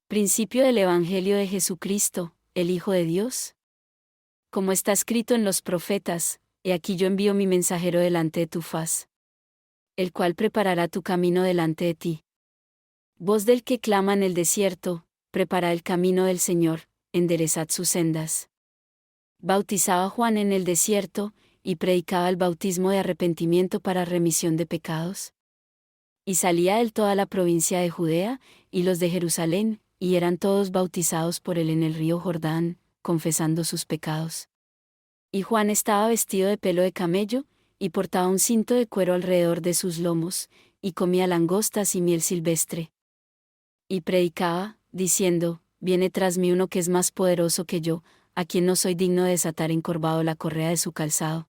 Principio del Evangelio de Jesucristo, el Hijo de Dios. Como está escrito en los profetas, he aquí yo envío mi mensajero delante de tu faz, el cual preparará tu camino delante de ti. Voz del que clama en el desierto, preparad el camino del Señor, enderezad sus sendas. Bautizaba Juan en el desierto, y predicaba el bautismo de arrepentimiento para remisión de pecados. Y salía él toda la provincia de Judea, y los de Jerusalén, y eran todos bautizados por él en el río Jordán, confesando sus pecados. Y Juan estaba vestido de pelo de camello, y portaba un cinto de cuero alrededor de sus lomos, y comía langostas y miel silvestre. Y predicaba, diciendo, viene tras mí uno que es más poderoso que yo, a quien no soy digno de desatar encorvado la correa de su calzado.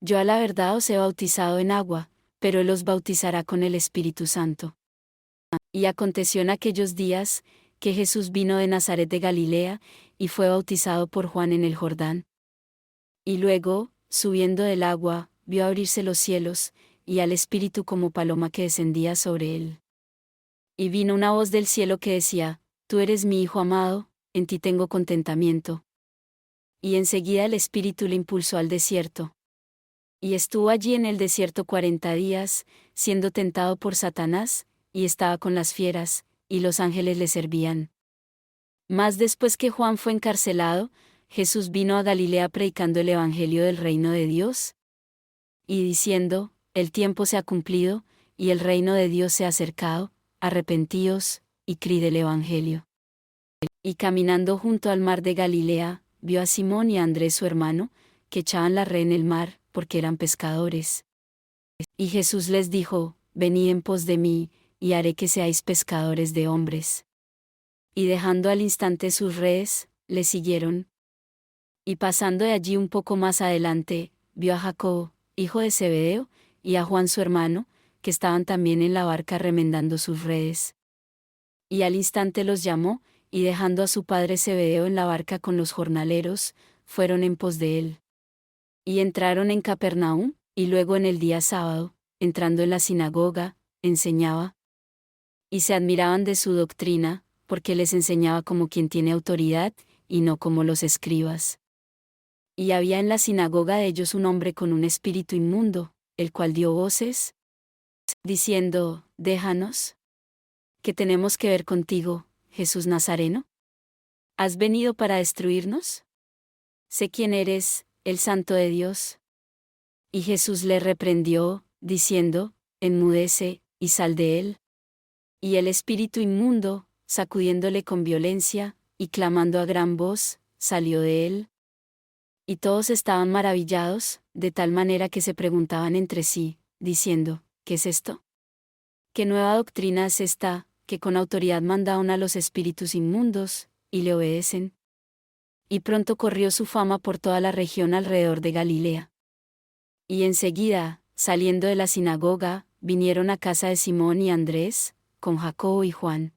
Yo a la verdad os he bautizado en agua, pero él os bautizará con el Espíritu Santo. Y aconteció en aquellos días, que Jesús vino de Nazaret de Galilea, y fue bautizado por Juan en el Jordán. Y luego, subiendo del agua, vio abrirse los cielos, y al Espíritu como paloma que descendía sobre él. Y vino una voz del cielo que decía, Tú eres mi Hijo amado, en ti tengo contentamiento. Y enseguida el Espíritu le impulsó al desierto. Y estuvo allí en el desierto 40 días, siendo tentado por Satanás, y estaba con las fieras, y los ángeles le servían. Mas después que Juan fue encarcelado, Jesús vino a Galilea predicando el Evangelio del reino de Dios, y diciendo, el tiempo se ha cumplido, y el reino de Dios se ha acercado, arrepentíos, y creed el Evangelio. Y caminando junto al mar de Galilea, vio a Simón y a Andrés su hermano, que echaban la red en el mar, porque eran pescadores. Y Jesús les dijo, venid en pos de mí, y haré que seáis pescadores de hombres. Y dejando al instante sus redes, le siguieron. Y pasando de allí un poco más adelante, vio a Jacobo, hijo de Zebedeo, y a Juan su hermano, que estaban también en la barca remendando sus redes. Y al instante los llamó, y dejando a su padre Zebedeo en la barca con los jornaleros, fueron en pos de él. Y entraron en Capernaum, y luego en el día sábado, entrando en la sinagoga, enseñaba. Y se admiraban de su doctrina, porque les enseñaba como quien tiene autoridad, y no como los escribas. Y había en la sinagoga de ellos un hombre con un espíritu inmundo, el cual dio voces, diciendo, déjanos. ¿Qué tenemos que ver contigo, Jesús Nazareno? ¿Has venido para destruirnos? Sé quién eres, el Santo de Dios. Y Jesús le reprendió, diciendo, enmudece, y sal de él. Y el espíritu inmundo, sacudiéndole con violencia, y clamando a gran voz, salió de él. Y todos estaban maravillados, de tal manera que se preguntaban entre sí, diciendo, ¿qué es esto? ¿Qué nueva doctrina es esta, que con autoridad manda aún a los espíritus inmundos, y le obedecen? Y pronto corrió su fama por toda la región alrededor de Galilea. Y enseguida, saliendo de la sinagoga, vinieron a casa de Simón y Andrés, con Jacobo y Juan.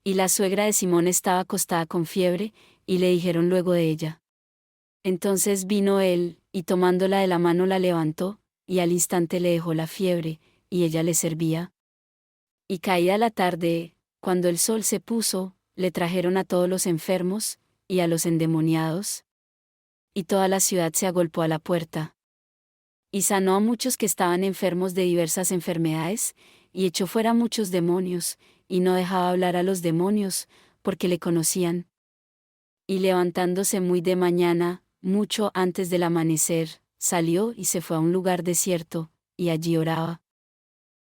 Y la suegra de Simón estaba acostada con fiebre, y le dijeron luego de ella. Entonces vino él, y tomándola de la mano la levantó, y al instante le dejó la fiebre, y ella le servía. Y caída la tarde, cuando el sol se puso, le trajeron a todos los enfermos, y a los endemoniados. Y toda la ciudad se agolpó a la puerta. Y sanó a muchos que estaban enfermos de diversas enfermedades, y echó fuera muchos demonios, y no dejaba hablar a los demonios, porque le conocían. Y levantándose muy de mañana, mucho antes del amanecer, salió y se fue a un lugar desierto, y allí oraba.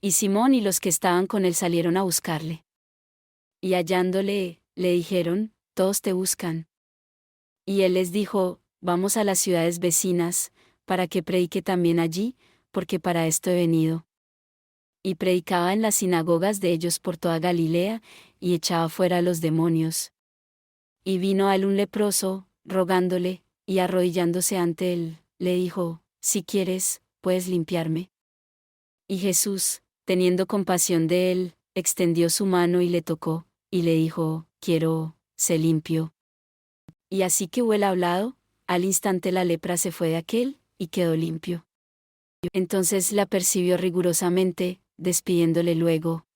Y Simón y los que estaban con él salieron a buscarle. Y hallándole, le dijeron, todos te buscan. Y él les dijo, vamos a las ciudades vecinas, para que predique también allí, porque para esto he venido. Y predicaba en las sinagogas de ellos por toda Galilea, y echaba fuera a los demonios. Y vino a él un leproso, rogándole, y arrodillándose ante él, le dijo, si quieres, puedes limpiarme. Y Jesús, teniendo compasión de él, extendió su mano y le tocó, y le dijo, quiero, sé limpio. Y así que hubo él hablado, al instante la lepra se fue de aquél, y quedó limpio. Entonces la percibió rigurosamente, despidiéndole luego.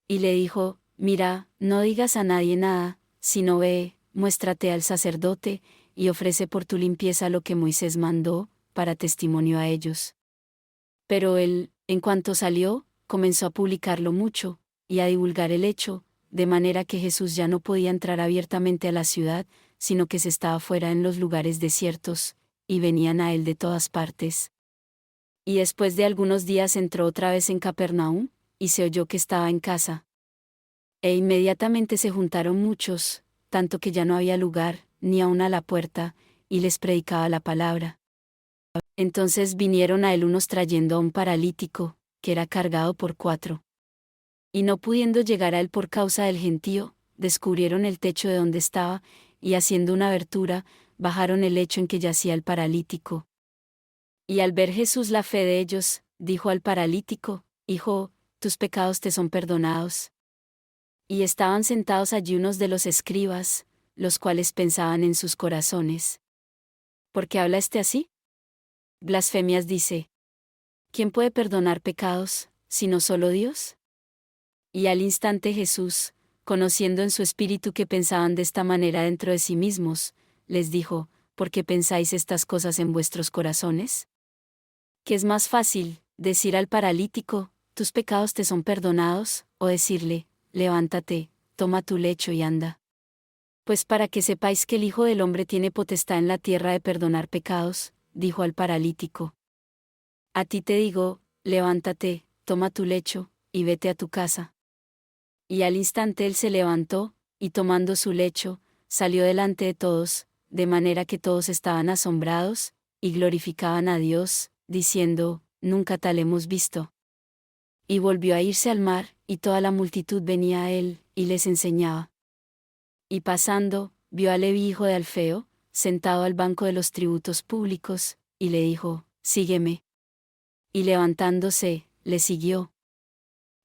Y le dijo, mira, no digas a nadie nada, sino ve, muéstrate al sacerdote, y ofrece por tu limpieza lo que Moisés mandó, para testimonio a ellos. Pero él, en cuanto salió, comenzó a publicarlo mucho, y a divulgar el hecho, de manera que Jesús ya no podía entrar abiertamente a la ciudad, sino que se estaba fuera en los lugares desiertos, y venían a él de todas partes. Y después de algunos días entró otra vez en Capernaum, y se oyó que estaba en casa. E inmediatamente se juntaron muchos, tanto que ya no había lugar, ni aun a la puerta, y les predicaba la palabra. Entonces vinieron a él unos trayendo a un paralítico, que era cargado por 4. Y no pudiendo llegar a él por causa del gentío, descubrieron el techo de donde estaba, y haciendo una abertura, bajaron el lecho en que yacía el paralítico. Y al ver Jesús la fe de ellos, dijo al paralítico: Hijo, tus pecados te son perdonados. Y estaban sentados allí unos de los escribas, los cuales pensaban en sus corazones: ¿por qué habla así? Blasfemias dice. ¿Quién puede perdonar pecados, sino solo Dios? Y al instante Jesús, conociendo en su espíritu que pensaban de esta manera dentro de sí mismos, les dijo: ¿por qué pensáis estas cosas en vuestros corazones? ¿Qué es más fácil, decir al paralítico: tus pecados te son perdonados, o decirle: levántate, toma tu lecho y anda? Pues para que sepáis que el Hijo del Hombre tiene potestad en la tierra de perdonar pecados, dijo al paralítico. A ti te digo, levántate, toma tu lecho, y vete a tu casa. Y al instante él se levantó, y tomando su lecho, salió delante de todos, de manera que todos estaban asombrados, y glorificaban a Dios, diciendo: nunca tal hemos visto. Y volvió a irse al mar, y toda la multitud venía a él, y les enseñaba. Y pasando, vio a Leví hijo de Alfeo, sentado al banco de los tributos públicos, y le dijo: sígueme. Y levantándose, le siguió.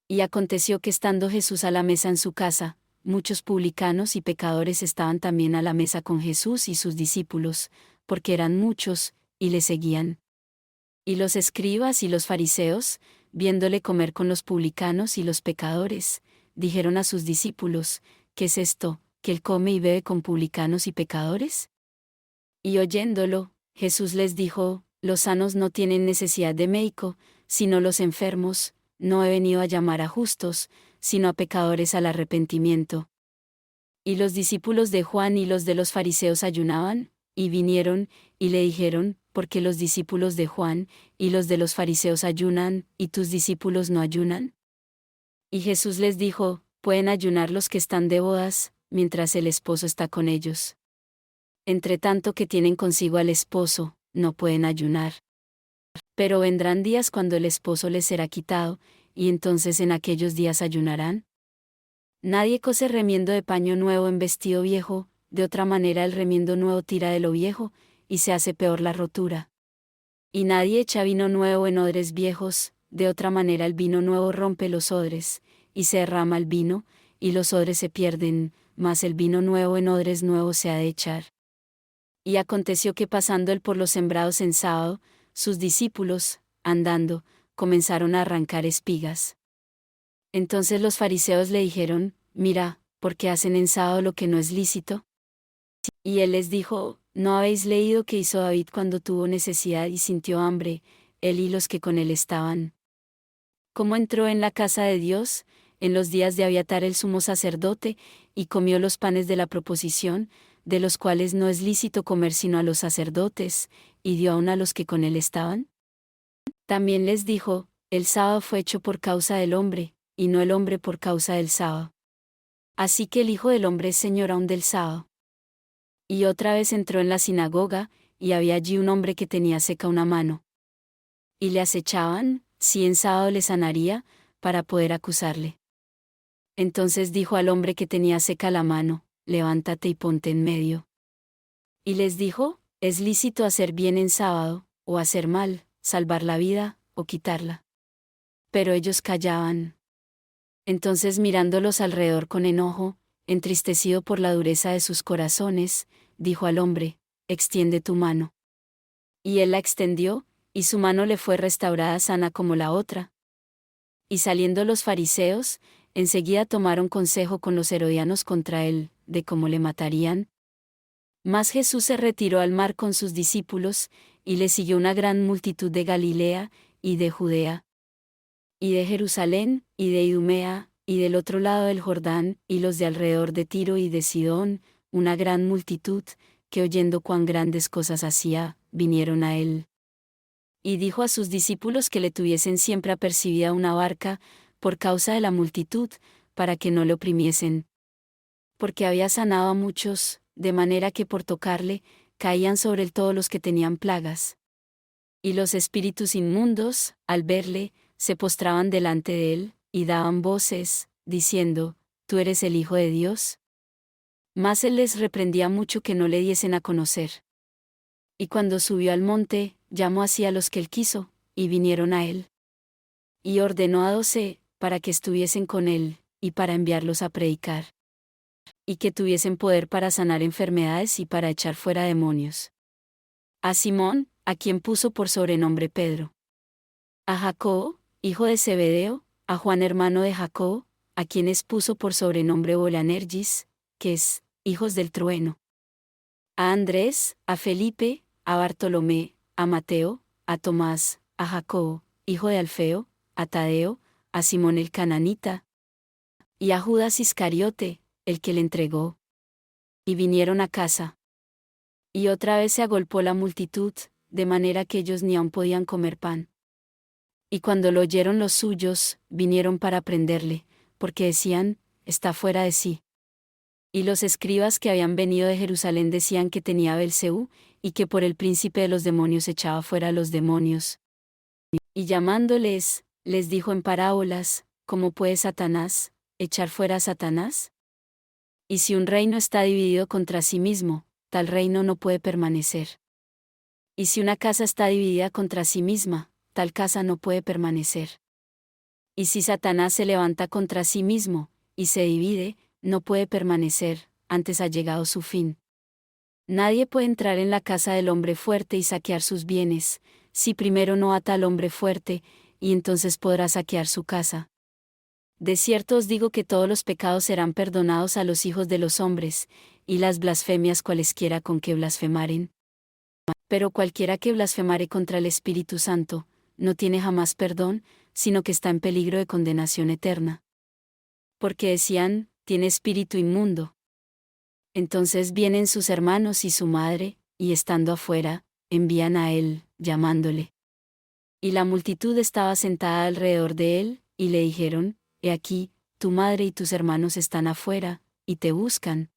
Y aconteció que estando Jesús a la mesa en su casa, muchos publicanos y pecadores estaban también a la mesa con Jesús y sus discípulos, porque eran muchos, y le seguían. Y los escribas y los fariseos, viéndole comer con los publicanos y los pecadores, dijeron a sus discípulos: ¿qué es esto, que él come y bebe con publicanos y pecadores? Y oyéndolo, Jesús les dijo: los sanos no tienen necesidad de médico, sino los enfermos. No he venido a llamar a justos, sino a pecadores al arrepentimiento. Y los discípulos de Juan y los de los fariseos ayunaban, y vinieron, y le dijeron: ¿por qué los discípulos de Juan y los de los fariseos ayunan, y tus discípulos no ayunan? Y Jesús les dijo: pueden ayunar los que están de bodas, mientras el esposo está con ellos. Entre tanto que tienen consigo al esposo, no pueden ayunar. Pero vendrán días cuando el esposo les será quitado, y entonces en aquellos días ayunarán. Nadie cose remiendo de paño nuevo en vestido viejo, de otra manera el remiendo nuevo tira de lo viejo, y se hace peor la rotura. Y nadie echa vino nuevo en odres viejos, de otra manera el vino nuevo rompe los odres, y se derrama el vino, y los odres se pierden, mas el vino nuevo en odres nuevos se ha de echar. Y aconteció que pasando él por los sembrados en sábado, sus discípulos, andando, comenzaron a arrancar espigas. Entonces los fariseos le dijeron: mira, ¿por qué hacen en sábado lo que no es lícito? Y él les dijo: ¿no habéis leído qué hizo David cuando tuvo necesidad y sintió hambre, él y los que con él estaban? ¿Cómo entró en la casa de Dios, en los días de Abiatar el sumo sacerdote, y comió los panes de la proposición, de los cuales no es lícito comer sino a los sacerdotes, y dio aún a los que con él estaban? También les dijo: el sábado fue hecho por causa del hombre, y no el hombre por causa del sábado. Así que el Hijo del Hombre es Señor aún del sábado. Y otra vez entró en la sinagoga, y había allí un hombre que tenía seca una mano. Y le acechaban, si en sábado le sanaría, para poder acusarle. Entonces dijo al hombre que tenía seca la mano: levántate y ponte en medio. Y les dijo: ¿es lícito hacer bien en sábado, o hacer mal, salvar la vida, o quitarla? Pero ellos callaban. Entonces mirándolos alrededor con enojo, entristecido por la dureza de sus corazones, dijo al hombre: extiende tu mano. Y él la extendió, y su mano le fue restaurada sana como la otra. Y saliendo los fariseos, enseguida tomaron consejo con los herodianos contra él, de cómo le matarían. Mas Jesús se retiró al mar con sus discípulos, y le siguió una gran multitud de Galilea, y de Judea, y de Jerusalén, y de Idumea, y del otro lado del Jordán, y los de alrededor de Tiro y de Sidón, una gran multitud, que oyendo cuán grandes cosas hacía, vinieron a él. Y dijo a sus discípulos que le tuviesen siempre apercibida una barca, por causa de la multitud, para que no le oprimiesen. Porque había sanado a muchos, de manera que por tocarle, caían sobre él todos los que tenían plagas. Y los espíritus inmundos, al verle, se postraban delante de él, y daban voces, diciendo, ¿Tú eres el Hijo de Dios? Mas él les reprendía mucho que no le diesen a conocer. Y cuando subió al monte, llamó así a los que él quiso, y vinieron a él. Y ordenó a 12, para que estuviesen con él, y para enviarlos a predicar. Y que tuviesen poder para sanar enfermedades y para echar fuera demonios. A Simón, a quien puso por sobrenombre Pedro. A Jacobo, hijo de Zebedeo, a Juan hermano de Jacobo, a quienes puso por sobrenombre Boanerges, que es, hijos del trueno. A Andrés, a Felipe, a Bartolomé, a Mateo, a Tomás, a Jacobo, hijo de Alfeo, a Tadeo, a Simón el cananita, y a Judas Iscariote, el que le entregó. Y vinieron a casa. Y otra vez se agolpó la multitud, de manera que ellos ni aun podían comer pan. Y cuando lo oyeron los suyos, vinieron para prenderle, porque decían, está fuera de sí. Y los escribas que habían venido de Jerusalén decían que tenía Belcebú, y que por el príncipe de los demonios echaba fuera a los demonios. Y llamándoles, les dijo en parábolas, ¿cómo puede Satanás echar fuera a Satanás? Y si un reino está dividido contra sí mismo, tal reino no puede permanecer. Y si una casa está dividida contra sí misma, tal casa no puede permanecer. Y si Satanás se levanta contra sí mismo, y se divide, no puede permanecer, antes ha llegado su fin. Nadie puede entrar en la casa del hombre fuerte y saquear sus bienes, si primero no ata al hombre fuerte, y entonces podrá saquear su casa. De cierto os digo que todos los pecados serán perdonados a los hijos de los hombres, y las blasfemias cualesquiera con que blasfemaren. Pero cualquiera que blasfemare contra el Espíritu Santo, no tiene jamás perdón, sino que está en peligro de condenación eterna. Porque decían, tiene espíritu inmundo. Entonces vienen sus hermanos y su madre, y estando afuera, envían a él, llamándole. Y la multitud estaba sentada alrededor de él, y le dijeron, He aquí, tu madre y tus hermanos están afuera, y te buscan.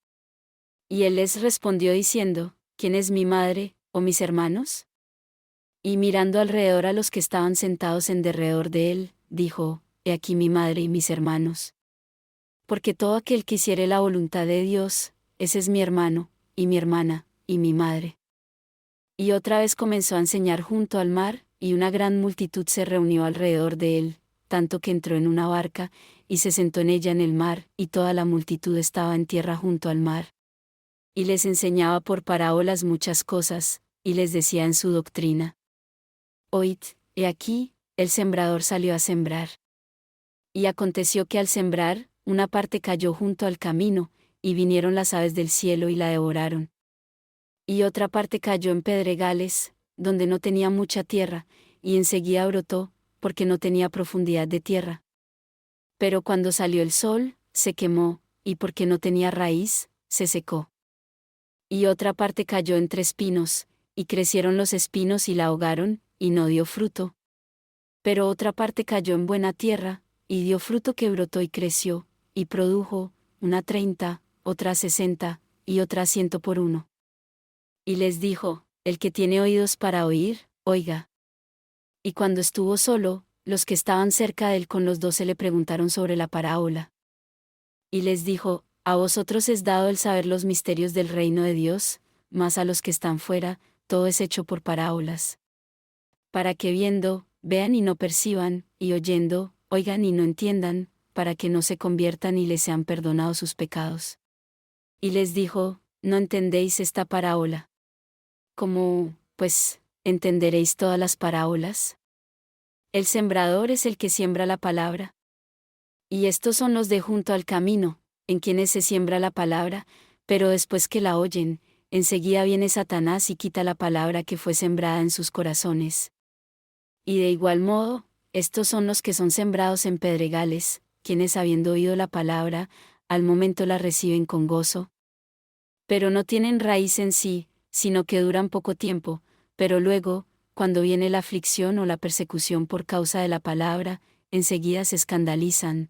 Y él les respondió diciendo, ¿Quién es mi madre, o mis hermanos? Y mirando alrededor a los que estaban sentados en derredor de él, dijo, He aquí mi madre y mis hermanos. Porque todo aquel que hiciere la voluntad de Dios, ese es mi hermano, y mi hermana, y mi madre. Y otra vez comenzó a enseñar junto al mar, y una gran multitud se reunió alrededor de él, tanto que entró en una barca, y se sentó en ella en el mar, y toda la multitud estaba en tierra junto al mar. Y les enseñaba por parábolas muchas cosas, y les decía en su doctrina. Oíd, he aquí, el sembrador salió a sembrar. Y aconteció que al sembrar, una parte cayó junto al camino, y vinieron las aves del cielo y la devoraron. Y otra parte cayó en pedregales, donde no tenía mucha tierra, y enseguida brotó, porque no tenía profundidad de tierra. Pero cuando salió el sol, se quemó, y porque no tenía raíz, se secó. Y otra parte cayó entre espinos, y crecieron los espinos y la ahogaron, y no dio fruto. Pero otra parte cayó en buena tierra, y dio fruto que brotó y creció, y produjo, una 30, otra 60, y otra 100 por uno. Y les dijo, el que tiene oídos para oír, oiga. Y cuando estuvo solo, los que estaban cerca de él con los 12 le preguntaron sobre la parábola. Y les dijo, a vosotros es dado el saber los misterios del reino de Dios, mas a los que están fuera, todo es hecho por parábolas. Para que viendo, vean y no perciban, y oyendo, oigan y no entiendan, para que no se conviertan y les sean perdonados sus pecados. Y les dijo, ¿no entendéis esta parábola? ¿Cómo, pues, entenderéis todas las parábolas? El sembrador es el que siembra la palabra. Y estos son los de junto al camino, en quienes se siembra la palabra, pero después que la oyen, enseguida viene Satanás y quita la palabra que fue sembrada en sus corazones. Y de igual modo, estos son los que son sembrados en pedregales, quienes habiendo oído la palabra, al momento la reciben con gozo. Pero no tienen raíz en sí, sino que duran poco tiempo, pero luego, cuando viene la aflicción o la persecución por causa de la palabra, enseguida se escandalizan.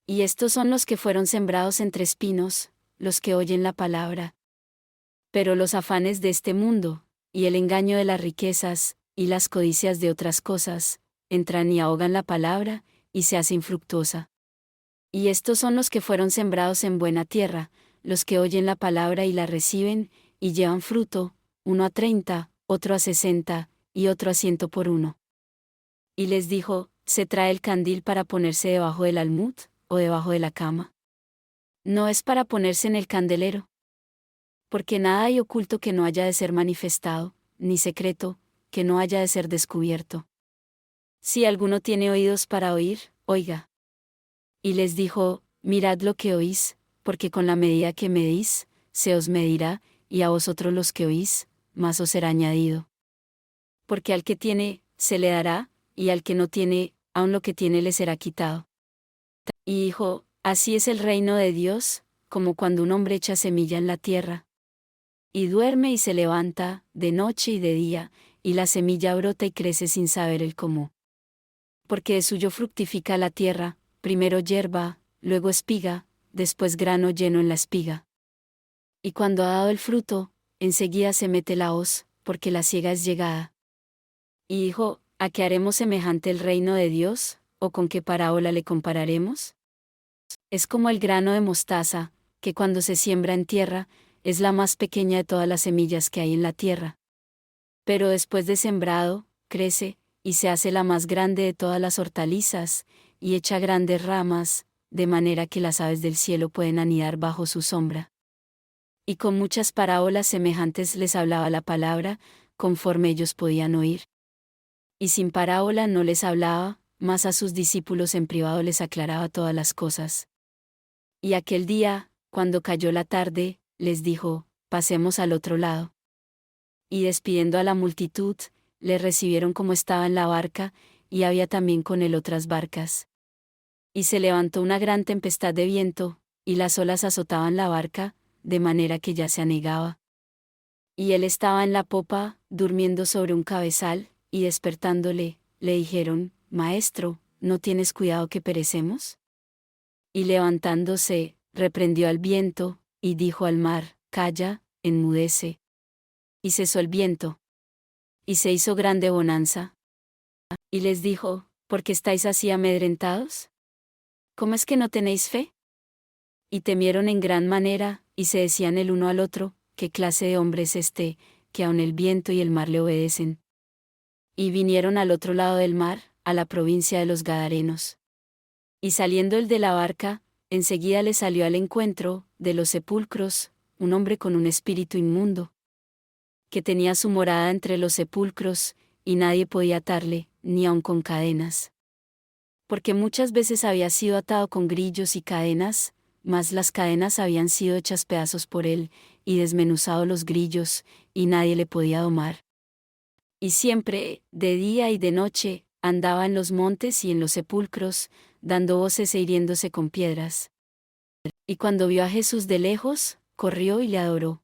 Y estos son los que fueron sembrados entre espinos, los que oyen la palabra. Pero los afanes de este mundo, y el engaño de las riquezas, y las codicias de otras cosas, entran y ahogan la palabra, y se hace infructuosa. Y estos son los que fueron sembrados en buena tierra, los que oyen la palabra y la reciben, y llevan fruto, uno a 30, otro a 60, y otro a 100 por uno. Y les dijo, ¿se trae el candil para ponerse debajo del almud, o debajo de la cama? No es para ponerse en el candelero. Porque nada hay oculto que no haya de ser manifestado, ni secreto, que no haya de ser descubierto. Si alguno tiene oídos para oír, oiga. Y les dijo, mirad lo que oís, porque con la medida que medís, se os medirá, y a vosotros los que oís, más os será añadido. Porque al que tiene, se le dará, y al que no tiene, aun lo que tiene le será quitado. Y dijo, así es el reino de Dios, como cuando un hombre echa semilla en la tierra. Y duerme y se levanta, de noche y de día, y la semilla brota y crece sin saber el cómo. Porque de suyo fructifica la tierra, primero hierba, luego espiga, después grano lleno en la espiga. Y cuando ha dado el fruto, enseguida se mete la hoz, porque la siega es llegada. Y dijo, ¿a qué haremos semejante el reino de Dios, o con qué parábola le compararemos? Es como el grano de mostaza, que cuando se siembra en tierra, es la más pequeña de todas las semillas que hay en la tierra. Pero después de sembrado, crece, y se hace la más grande de todas las hortalizas, y echa grandes ramas, de manera que las aves del cielo pueden anidar bajo su sombra. Y con muchas parábolas semejantes les hablaba la palabra, conforme ellos podían oír. Y sin parábola no les hablaba, mas a sus discípulos en privado les aclaraba todas las cosas. Y aquel día, cuando cayó la tarde, les dijo, pasemos al otro lado. Y despidiendo a la multitud, le recibieron como estaba en la barca, y había también con él otras barcas. Y se levantó una gran tempestad de viento, y las olas azotaban la barca, de manera que ya se anegaba. Y él estaba en la popa, durmiendo sobre un cabezal, y despertándole, le dijeron, Maestro, ¿no tienes cuidado que perecemos? Y levantándose, reprendió al viento, y dijo al mar, Calla, enmudece. Y cesó el viento. Y se hizo grande bonanza. Y les dijo, ¿por qué estáis así amedrentados? ¿Cómo es que no tenéis fe? Y temieron en gran manera, y se decían el uno al otro, ¿qué clase de hombre es este, que aun el viento y el mar le obedecen? Y vinieron al otro lado del mar, a la provincia de los Gadarenos. Y saliendo el de la barca, enseguida le salió al encuentro, de los sepulcros, un hombre con un espíritu inmundo, que tenía su morada entre los sepulcros, y nadie podía atarle, ni aun con cadenas. Porque muchas veces había sido atado con grillos y cadenas, mas las cadenas habían sido hechas pedazos por él, y desmenuzado los grillos, y nadie le podía domar. Y siempre, de día y de noche, andaba en los montes y en los sepulcros, dando voces e hiriéndose con piedras. Y cuando vio a Jesús de lejos, corrió y le adoró.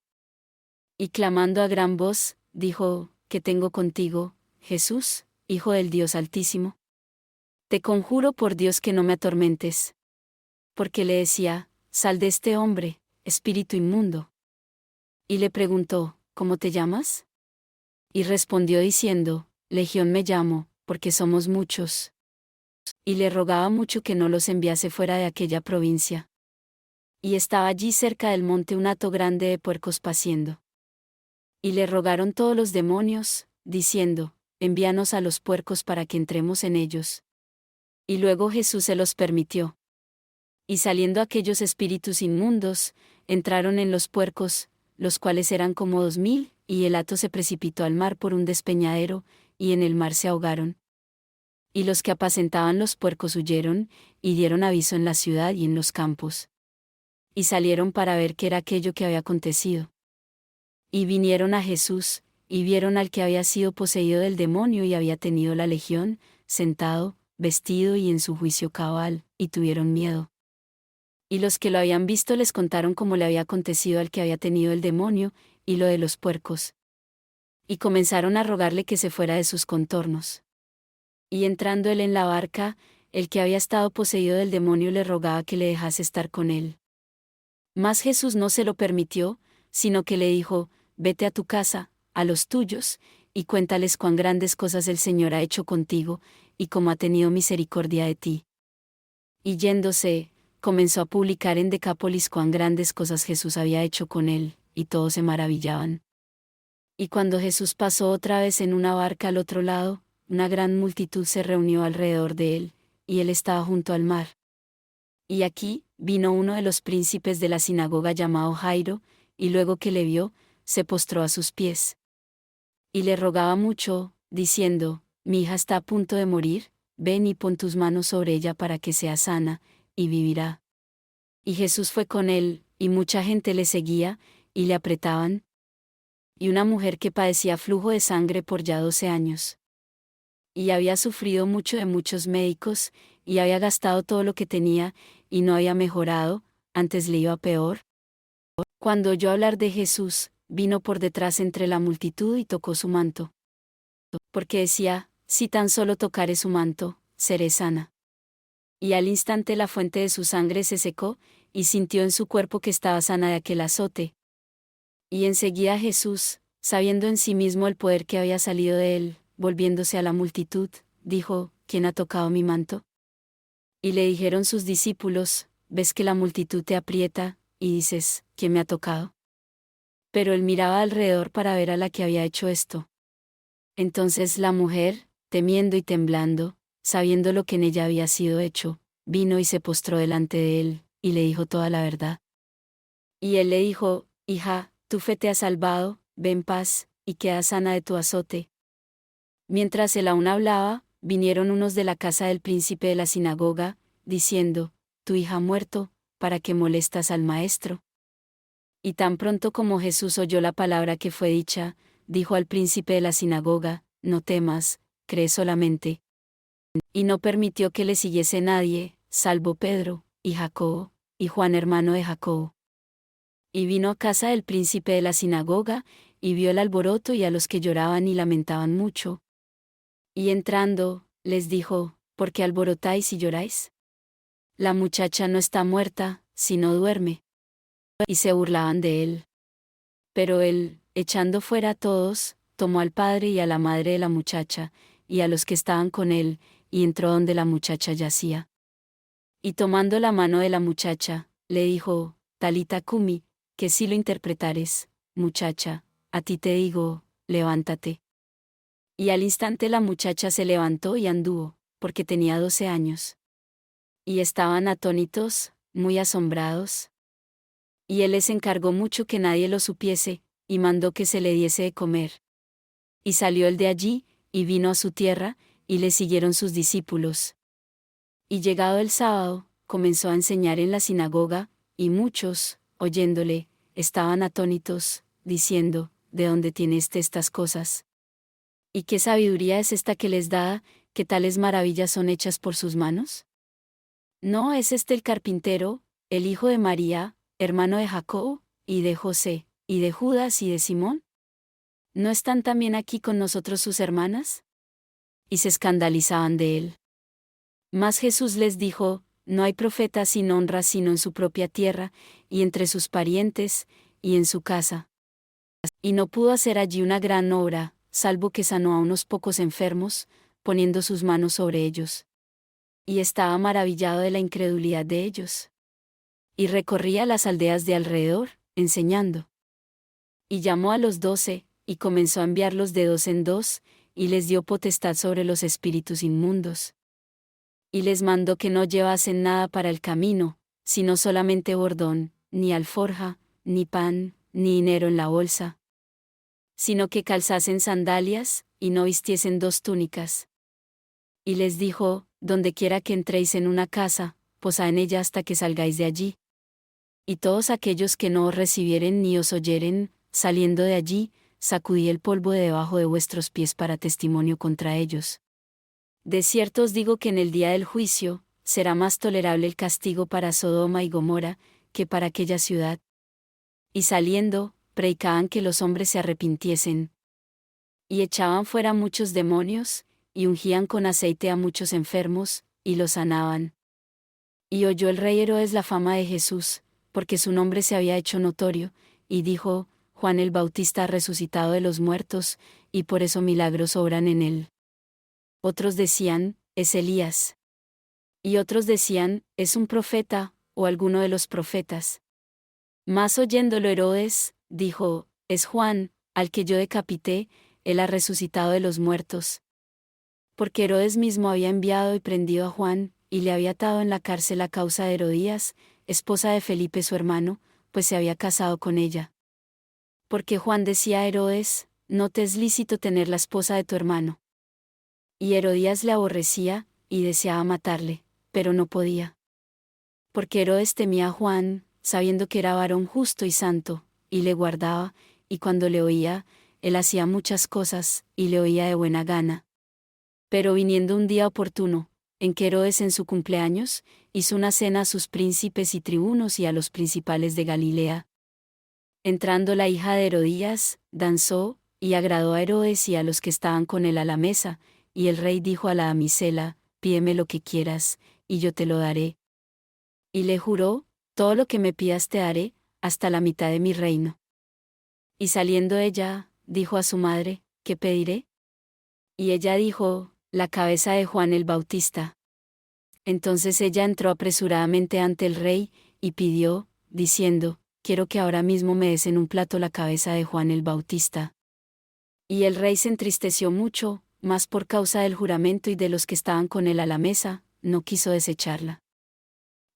Y clamando a gran voz, dijo, ¿qué tengo contigo, Jesús, Hijo del Dios Altísimo? Te conjuro por Dios que no me atormentes. Porque le decía, sal de este hombre, espíritu inmundo. Y le preguntó, ¿cómo te llamas? Y respondió diciendo, Legión me llamo, porque somos muchos. Y le rogaba mucho que no los enviase fuera de aquella provincia. Y estaba allí cerca del monte un hato grande de puercos paciendo. Y le rogaron todos los demonios, diciendo, envíanos a los puercos para que entremos en ellos. Y luego Jesús se los permitió. Y saliendo aquellos espíritus inmundos, entraron en los puercos, los cuales eran como 2000, y el hato se precipitó al mar por un despeñadero, y en el mar se ahogaron. Y los que apacentaban los puercos huyeron, y dieron aviso en la ciudad y en los campos. Y salieron para ver qué era aquello que había acontecido. Y vinieron a Jesús, y vieron al que había sido poseído del demonio y había tenido la legión, sentado, vestido y en su juicio cabal, y tuvieron miedo. Y los que lo habían visto les contaron cómo le había acontecido al que había tenido el demonio, y lo de los puercos. Y comenzaron a rogarle que se fuera de sus contornos. Y entrando él en la barca, el que había estado poseído del demonio le rogaba que le dejase estar con él. Mas Jesús no se lo permitió, sino que le dijo: Vete a tu casa, a los tuyos, y cuéntales cuán grandes cosas el Señor ha hecho contigo, y cómo ha tenido misericordia de ti. Y yéndose, comenzó a publicar en Decápolis cuán grandes cosas Jesús había hecho con él, y todos se maravillaban. Y cuando Jesús pasó otra vez en una barca al otro lado, una gran multitud se reunió alrededor de él, y él estaba junto al mar. Y aquí, vino uno de los príncipes de la sinagoga llamado Jairo, y luego que le vio, se postró a sus pies. Y le rogaba mucho, diciendo: Mi hija está a punto de morir, ven y pon tus manos sobre ella para que sea sana, y vivirá. Y Jesús fue con él, y mucha gente le seguía, y le apretaban. Y una mujer que padecía flujo de sangre por ya 12 años. Y había sufrido mucho de muchos médicos, y había gastado todo lo que tenía, y no había mejorado, antes le iba peor. Cuando oyó hablar de Jesús, vino por detrás entre la multitud y tocó su manto. Porque decía: Si tan solo tocare su manto, seré sana. Y al instante la fuente de su sangre se secó, y sintió en su cuerpo que estaba sana de aquel azote. Y enseguida Jesús, sabiendo en sí mismo el poder que había salido de él, volviéndose a la multitud, dijo: ¿Quién ha tocado mi manto? Y le dijeron sus discípulos: ¿Ves que la multitud te aprieta, y dices: ¿Quién me ha tocado? Pero él miraba alrededor para ver a la que había hecho esto. Entonces la mujer, temiendo y temblando, sabiendo lo que en ella había sido hecho, vino y se postró delante de él, y le dijo toda la verdad. Y él le dijo: Hija, tu fe te ha salvado, ve en paz, y queda sana de tu azote. Mientras él aún hablaba, vinieron unos de la casa del príncipe de la sinagoga, diciendo: Tu hija ha muerto, ¿para qué molestas al maestro? Y tan pronto como Jesús oyó la palabra que fue dicha, dijo al príncipe de la sinagoga: No temas, cree solamente. Y no permitió que le siguiese nadie, salvo Pedro, y Jacobo, y Juan hermano de Jacobo. Y vino a casa del príncipe de la sinagoga, y vio el alboroto y a los que lloraban y lamentaban mucho. Y entrando, les dijo: ¿Por qué alborotáis y lloráis? La muchacha no está muerta, sino duerme. Y se burlaban de él. Pero él, echando fuera a todos, tomó al padre y a la madre de la muchacha, y a los que estaban con él, y entró donde la muchacha yacía. Y tomando la mano de la muchacha, le dijo: Talita cumi, que si lo interpretares: Muchacha, a ti te digo, levántate. Y al instante la muchacha se levantó y anduvo, porque tenía 12 años. Y estaban atónitos, muy asombrados. Y él les encargó mucho que nadie lo supiese, y mandó que se le diese de comer. Y salió él de allí, y vino a su tierra, y le siguieron sus discípulos. Y llegado el sábado, comenzó a enseñar en la sinagoga, y muchos, oyéndole, estaban atónitos, diciendo: ¿De dónde tiene estas cosas? ¿Y qué sabiduría es esta que les da, que tales maravillas son hechas por sus manos? ¿No es este el carpintero, el hijo de María, hermano de Jacobo, y de José, y de Judas y de Simón? ¿No están también aquí con nosotros sus hermanas? Y se escandalizaban de él. Mas Jesús les dijo: No hay profeta sin honra sino en su propia tierra, y entre sus parientes, y en su casa. Y no pudo hacer allí una gran obra, salvo que sanó a unos pocos enfermos, poniendo sus manos sobre ellos. Y estaba maravillado de la incredulidad de ellos. Y recorría las aldeas de alrededor, enseñando. Y llamó a los 12, y comenzó a enviarlos de 2 en 2, y les dio potestad sobre los espíritus inmundos. Y les mandó que no llevasen nada para el camino, sino solamente bordón, ni alforja, ni pan, ni dinero en la bolsa, sino que calzasen sandalias, y no vistiesen 2 túnicas. Y les dijo, donde quiera que entréis en una casa, posad en ella hasta que salgáis de allí. Y todos aquellos que no os recibieren ni os oyeren, saliendo de allí, sacudí el polvo de debajo de vuestros pies para testimonio contra ellos. De cierto os digo que en el día del juicio, será más tolerable el castigo para Sodoma y Gomorra, que para aquella ciudad. Y saliendo, predicaban que los hombres se arrepintiesen. Y echaban fuera muchos demonios, y ungían con aceite a muchos enfermos, y los sanaban. Y oyó el rey Herodes la fama de Jesús, porque su nombre se había hecho notorio, y dijo, Juan el Bautista ha resucitado de los muertos, y por eso milagros obran en él. Otros decían, es Elías. Y otros decían, es un profeta, o alguno de los profetas. Mas oyéndolo Herodes, dijo, es Juan, al que yo decapité, él ha resucitado de los muertos. Porque Herodes mismo había enviado y prendido a Juan, y le había atado en la cárcel a causa de Herodías, esposa de Felipe su hermano, pues se había casado con ella. Porque Juan decía a Herodes, no te es lícito tener la esposa de tu hermano. Y Herodías le aborrecía, y deseaba matarle, pero no podía. Porque Herodes temía a Juan, sabiendo que era varón justo y santo, y le guardaba, y cuando le oía, él hacía muchas cosas, y le oía de buena gana. Pero viniendo un día oportuno, en que Herodes en su cumpleaños, hizo una cena a sus príncipes y tribunos y a los principales de Galilea. Entrando la hija de Herodías, danzó, y agradó a Herodes y a los que estaban con él a la mesa, y el rey dijo a la damisela, pídeme lo que quieras, y yo te lo daré. Y le juró, todo lo que me pidas te daré, hasta la mitad de mi reino. Y saliendo ella, dijo a su madre, ¿qué pediré? Y ella dijo, la cabeza de Juan el Bautista. Entonces ella entró apresuradamente ante el rey, y pidió, diciendo, quiero que ahora mismo me des en un plato la cabeza de Juan el Bautista. Y el rey se entristeció mucho, mas por causa del juramento y de los que estaban con él a la mesa, no quiso desecharla.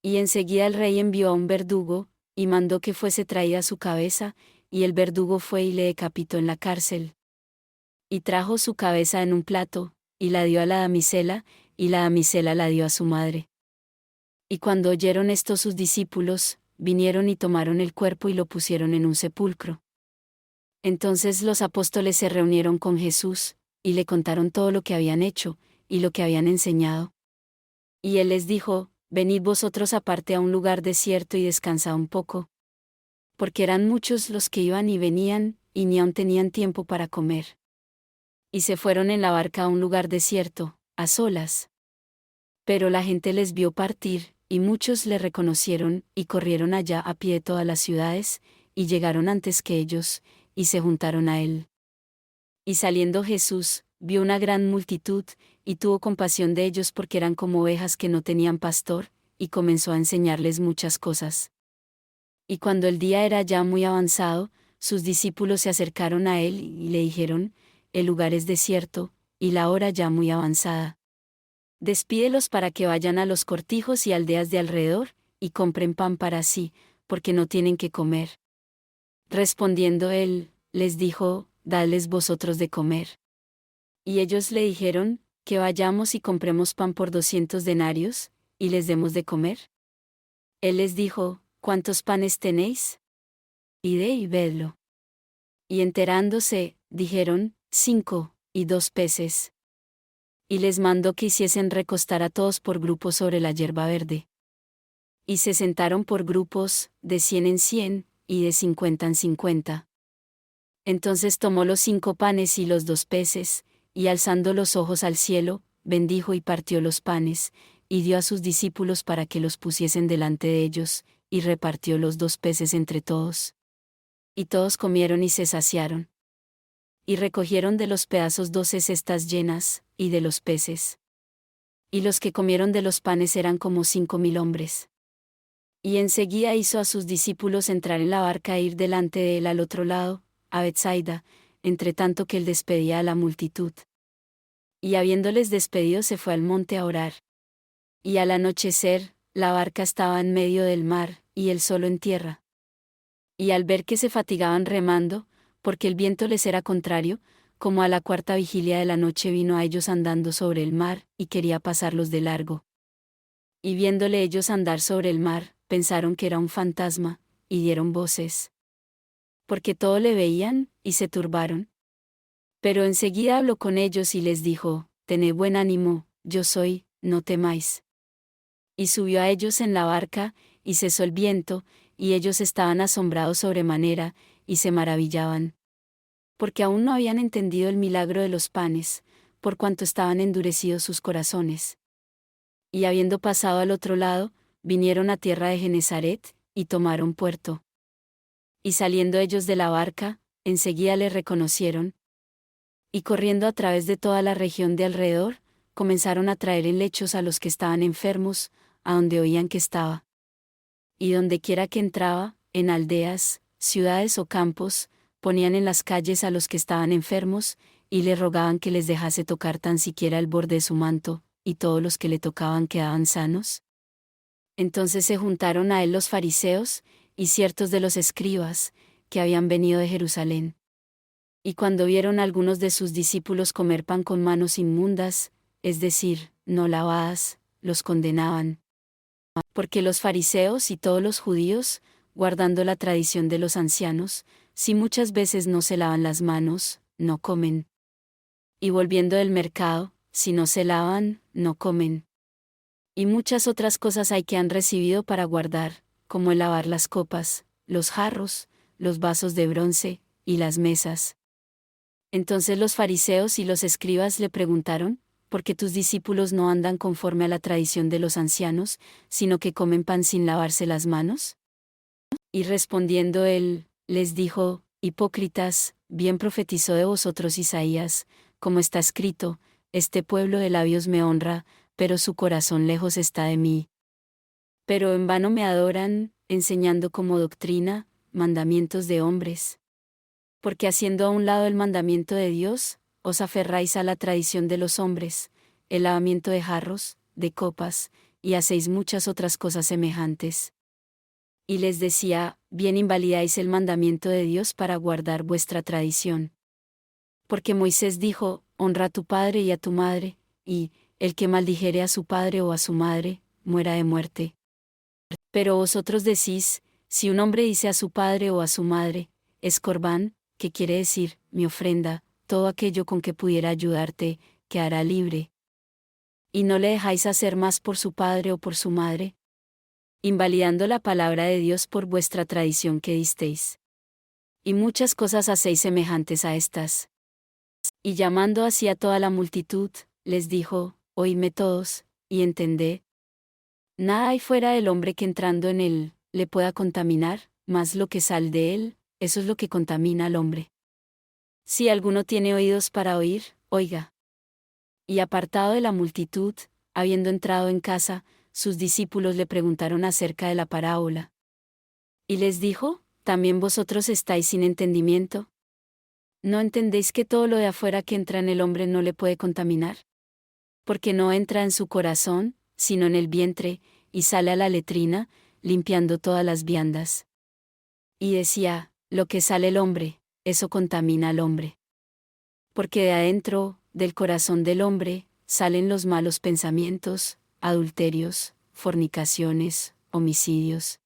Y enseguida el rey envió a un verdugo, y mandó que fuese traída su cabeza, y el verdugo fue y le decapitó en la cárcel. Y trajo su cabeza en un plato, y la dio a la damisela, y la damisela la dio a su madre. Y cuando oyeron esto sus discípulos, vinieron y tomaron el cuerpo y lo pusieron en un sepulcro. Entonces los apóstoles se reunieron con Jesús, y le contaron todo lo que habían hecho, y lo que habían enseñado. Y él les dijo, venid vosotros aparte a un lugar desierto y descansad un poco. Porque eran muchos los que iban y venían, y ni aun tenían tiempo para comer. Y se fueron en la barca a un lugar desierto, a solas. Pero la gente les vio partir, y muchos le reconocieron, y corrieron allá a pie de todas las ciudades, y llegaron antes que ellos, y se juntaron a él. Y saliendo Jesús, vio una gran multitud, y tuvo compasión de ellos porque eran como ovejas que no tenían pastor, y comenzó a enseñarles muchas cosas. Y cuando el día era ya muy avanzado, sus discípulos se acercaron a él y le dijeron, el lugar es desierto, y la hora ya muy avanzada. Despídelos para que vayan a los cortijos y aldeas de alrededor, y compren pan para sí, porque no tienen que comer. Respondiendo él, les dijo, dadles vosotros de comer. Y ellos le dijeron, que vayamos y compremos pan por 200 denarios, y les demos de comer. Él les dijo, ¿cuántos panes tenéis? Id y vedlo. Y enterándose, dijeron, 5, y 2 peces. Y les mandó que hiciesen recostar a todos por grupos sobre la hierba verde. Y se sentaron por grupos, de 100 en 100, y de 50 en 50. Entonces tomó los 5 panes y los 2 peces, y alzando los ojos al cielo, bendijo y partió los panes, y dio a sus discípulos para que los pusiesen delante de ellos, y repartió los 2 peces entre todos. Y todos comieron y se saciaron. Y recogieron de los pedazos 12 cestas llenas, y de los peces. Y los que comieron de los panes eran como 5,000 hombres. Y enseguida hizo a sus discípulos entrar en la barca e ir delante de él al otro lado, a Betsaida, entre tanto que él despedía a la multitud. Y habiéndoles despedido se fue al monte a orar. Y al anochecer, la barca estaba en medio del mar, y él solo en tierra. Y al ver que se fatigaban remando, porque el viento les era contrario, Como a la cuarta vigilia de la noche vino a ellos andando sobre el mar, y quería pasarlos de largo. Y viéndole ellos andar sobre el mar, pensaron que era un fantasma, y dieron voces. Porque todo le veían, y se turbaron. Pero enseguida habló con ellos y les dijo: Tened buen ánimo, yo soy, no temáis. Y subió a ellos en la barca, y cesó el viento, y ellos estaban asombrados sobremanera, y se maravillaban. Porque aún no habían entendido el milagro de los panes, por cuanto estaban endurecidos sus corazones. Y habiendo pasado al otro lado, vinieron a tierra de Genezaret, y tomaron puerto. Y saliendo ellos de la barca, enseguida le reconocieron. Y corriendo a través de toda la región de alrededor, comenzaron a traer en lechos a los que estaban enfermos, a donde oían que estaba. Y dondequiera que entraba, en aldeas, ciudades o campos, ponían en las calles a los que estaban enfermos, y le rogaban que les dejase tocar tan siquiera el borde de su manto, y todos los que le tocaban quedaban sanos. Entonces se juntaron a él los fariseos, y ciertos de los escribas, que habían venido de Jerusalén. Y cuando vieron a algunos de sus discípulos comer pan con manos inmundas, es decir, no lavadas, los condenaban. Porque los fariseos y todos los judíos, guardando la tradición de los ancianos, si muchas veces no se lavan las manos, no comen. Y volviendo del mercado, si no se lavan, no comen. Y muchas otras cosas hay que han recibido para guardar, como el lavar las copas, los jarros, los vasos de bronce, y las mesas. Entonces los fariseos y los escribas le preguntaron: ¿por qué tus discípulos no andan conforme a la tradición de los ancianos, sino que comen pan sin lavarse las manos? Y respondiendo él, les dijo: Hipócritas, bien profetizó de vosotros Isaías, como está escrito: Este pueblo de labios me honra, pero su corazón lejos está de mí. Pero en vano me adoran, enseñando como doctrina, mandamientos de hombres. Porque haciendo a un lado el mandamiento de Dios, os aferráis a la tradición de los hombres, el lavamiento de jarros, de copas, y hacéis muchas otras cosas semejantes. Y les decía: bien invalidáis el mandamiento de Dios para guardar vuestra tradición. Porque Moisés dijo: honra a tu padre y a tu madre, y el que maldijere a su padre o a su madre, muera de muerte. Pero vosotros decís: si un hombre dice a su padre o a su madre, es corbán, que quiere decir, mi ofrenda, todo aquello con que pudiera ayudarte, quedará libre. Y no le dejáis hacer más por su padre o por su madre, invalidando la palabra de Dios por vuestra tradición que disteis. Y muchas cosas hacéis semejantes a estas. Y llamando así a toda la multitud, les dijo: oídme todos, y entended. Nada hay fuera del hombre que entrando en él, le pueda contaminar, mas lo que sale de él, eso es lo que contamina al hombre. Si alguno tiene oídos para oír, oiga. Y apartado de la multitud, habiendo entrado en casa, sus discípulos le preguntaron acerca de la parábola. Y les dijo: ¿también vosotros estáis sin entendimiento? ¿No entendéis que todo lo de afuera que entra en el hombre no le puede contaminar? Porque no entra en su corazón, sino en el vientre, y sale a la letrina, limpiando todas las viandas. Y decía: lo que sale el hombre, eso contamina al hombre. Porque de adentro, del corazón del hombre, salen los malos pensamientos, adulterios, fornicaciones, homicidios,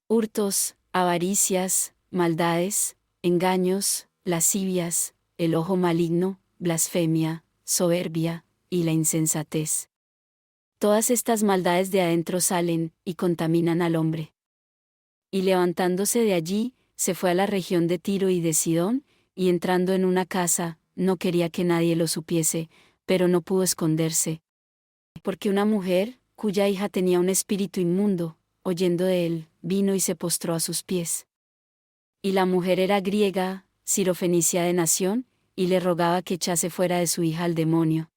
hurtos, avaricias, maldades, engaños, lascivias, el ojo maligno, blasfemia, soberbia, y la insensatez. Todas estas maldades de adentro salen, y contaminan al hombre. Y levantándose de allí, se fue a la región de Tiro y de Sidón, y entrando en una casa, no quería que nadie lo supiese, pero no pudo esconderse. Porque una mujer, cuya hija tenía un espíritu inmundo, oyendo de él, vino y se postró a sus pies. Y la mujer era griega, sirofenicia de nación, y le rogaba que echase fuera de su hija al demonio.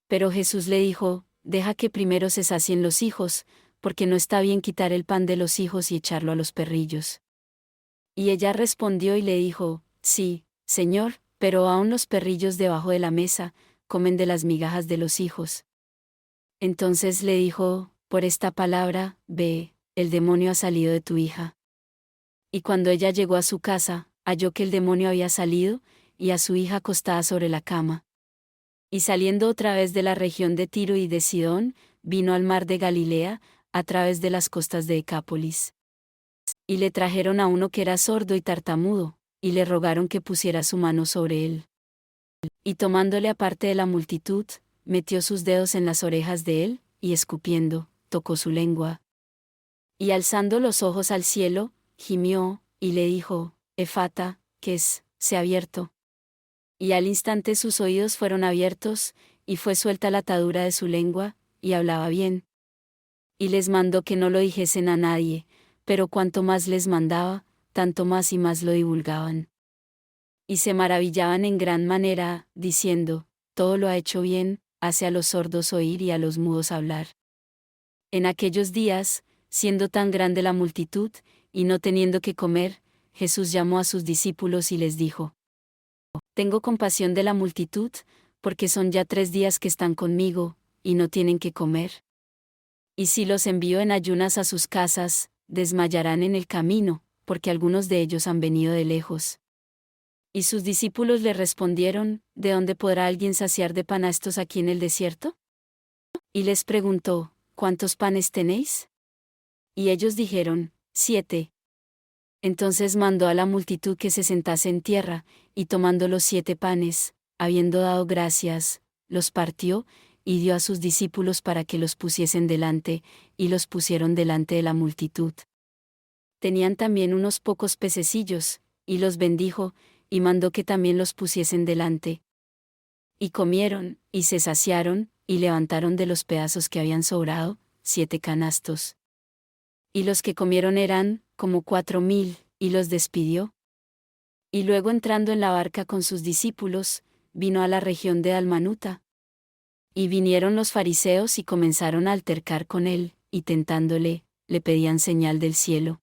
Pero Jesús le dijo: deja que primero se sacien los hijos, porque no está bien quitar el pan de los hijos y echarlo a los perrillos. Y ella respondió y le dijo: sí, Señor, pero aun los perrillos debajo de la mesa, comen de las migajas de los hijos. Entonces le dijo: por esta palabra, ve, el demonio ha salido de tu hija. Y cuando ella llegó a su casa, halló que el demonio había salido, y a su hija acostada sobre la cama. Y saliendo otra vez de la región de Tiro y de Sidón, vino al mar de Galilea, a través de las costas de Decápolis. Y le trajeron a uno que era sordo y tartamudo, y le rogaron que pusiera su mano sobre él. Y tomándole aparte de la multitud, metió sus dedos en las orejas de él, y escupiendo, tocó su lengua. Y alzando los ojos al cielo, gimió, y le dijo, Efata, que es, sea abierto. Y al instante sus oídos fueron abiertos, y fue suelta la atadura de su lengua, y hablaba bien. Y les mandó que no lo dijesen a nadie, pero cuanto más les mandaba, tanto más y más lo divulgaban. Y se maravillaban en gran manera, diciendo, todo lo ha hecho bien, hace a los sordos oír y a los mudos hablar. En aquellos días, siendo tan grande la multitud, y no teniendo que comer, Jesús llamó a sus discípulos y les dijo, tengo compasión de la multitud, porque son ya 3 días que están conmigo, y no tienen que comer. Y si los envío en ayunas a sus casas, desmayarán en el camino, porque algunos de ellos han venido de lejos. Y sus discípulos le respondieron, ¿de dónde podrá alguien saciar de pan a estos aquí en el desierto? Y les preguntó, ¿cuántos panes tenéis? Y ellos dijeron, 7. Entonces mandó a la multitud que se sentase en tierra, y tomando los 7 panes, habiendo dado gracias, los partió, y dio a sus discípulos para que los pusiesen delante, y los pusieron delante de la multitud. Tenían también unos pocos pececillos, y los bendijo, y mandó que también los pusiesen delante. Y comieron, y se saciaron, y levantaron de los pedazos que habían sobrado, 7 canastos. Y los que comieron eran, como 4,000, y los despidió. Y luego entrando en la barca con sus discípulos, vino a la región de Dalmanuta. Y vinieron los fariseos y comenzaron a altercar con él, y tentándole, le pedían señal del cielo.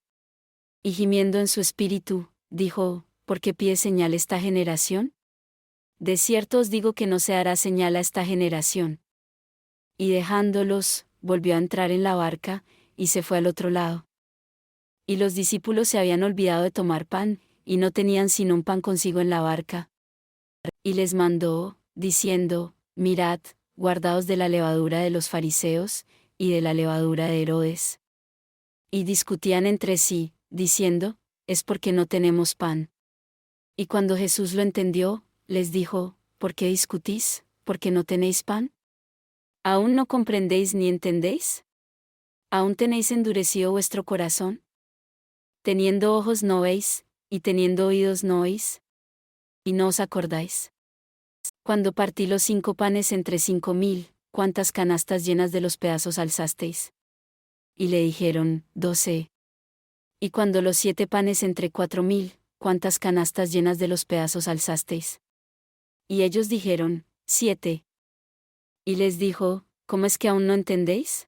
Y gimiendo en su espíritu, dijo, ¿por qué pide señal esta generación? De cierto os digo que no se hará señal a esta generación. Y dejándolos, volvió a entrar en la barca, y se fue al otro lado. Y los discípulos se habían olvidado de tomar pan, y no tenían sino un pan consigo en la barca. Y les mandó, diciendo, mirad, guardaos de la levadura de los fariseos, y de la levadura de Herodes. Y discutían entre sí, diciendo, es porque no tenemos pan. Y cuando Jesús lo entendió, les dijo, ¿por qué discutís, porque no tenéis pan? ¿Aún no comprendéis ni entendéis? ¿Aún tenéis endurecido vuestro corazón? Teniendo ojos no veis, y teniendo oídos no oís, y no os acordáis. Cuando partí los 5 panes entre 5,000, ¿cuántas canastas llenas de los pedazos alzasteis? Y le dijeron, 12. Y cuando los 7 panes entre 4,000, ¿cuántas canastas llenas de los pedazos alzasteis? Y ellos dijeron, 7. Y les dijo, ¿cómo es que aún no entendéis?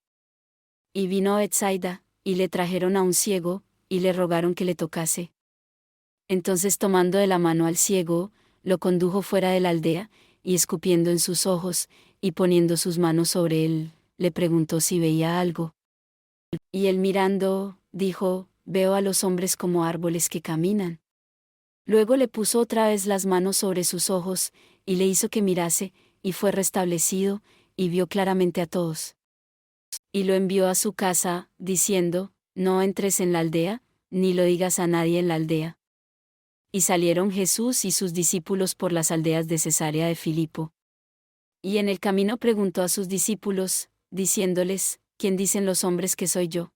Y vino a Betsaida, y le trajeron a un ciego, y le rogaron que le tocase. Entonces tomando de la mano al ciego, lo condujo fuera de la aldea, y escupiendo en sus ojos, y poniendo sus manos sobre él, le preguntó si veía algo. Y él mirando, dijo, veo a los hombres como árboles que caminan. Luego le puso otra vez las manos sobre sus ojos, y le hizo que mirase, y fue restablecido, y vio claramente a todos. Y lo envió a su casa, diciendo, no entres en la aldea, ni lo digas a nadie en la aldea. Y salieron Jesús y sus discípulos por las aldeas de Cesarea de Filipo. Y en el camino preguntó a sus discípulos, diciéndoles, ¿quién dicen los hombres que soy yo?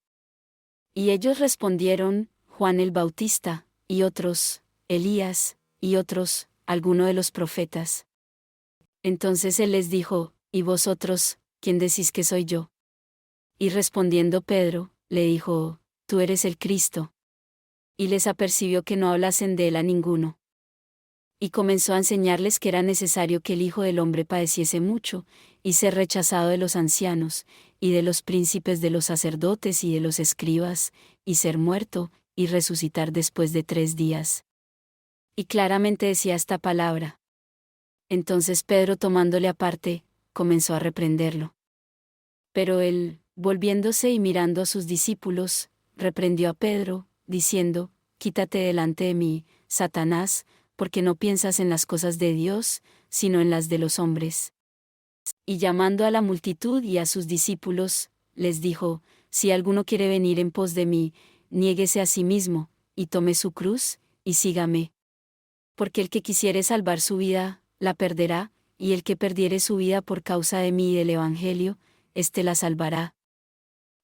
Y ellos respondieron, Juan el Bautista, y otros, Elías, y otros, alguno de los profetas. Entonces él les dijo, ¿y vosotros, quién decís que soy yo? Y respondiendo Pedro, le dijo, tú eres el Cristo. Y les apercibió que no hablasen de él a ninguno. Y comenzó a enseñarles que era necesario que el Hijo del Hombre padeciese mucho, y ser rechazado de los ancianos, y de los príncipes de los sacerdotes y de los escribas, y ser muerto, y resucitar después de 3 días. Y claramente decía esta palabra. Entonces Pedro tomándole aparte, comenzó a reprenderlo. Pero él, volviéndose y mirando a sus discípulos, reprendió a Pedro, diciendo, quítate delante de mí, Satanás, porque no piensas en las cosas de Dios, sino en las de los hombres. Y llamando a la multitud y a sus discípulos, les dijo: Si alguno quiere venir en pos de mí, niéguese a sí mismo, y tome su cruz, y sígame. Porque el que quisiere salvar su vida, la perderá, y el que perdiere su vida por causa de mí y del Evangelio, éste la salvará.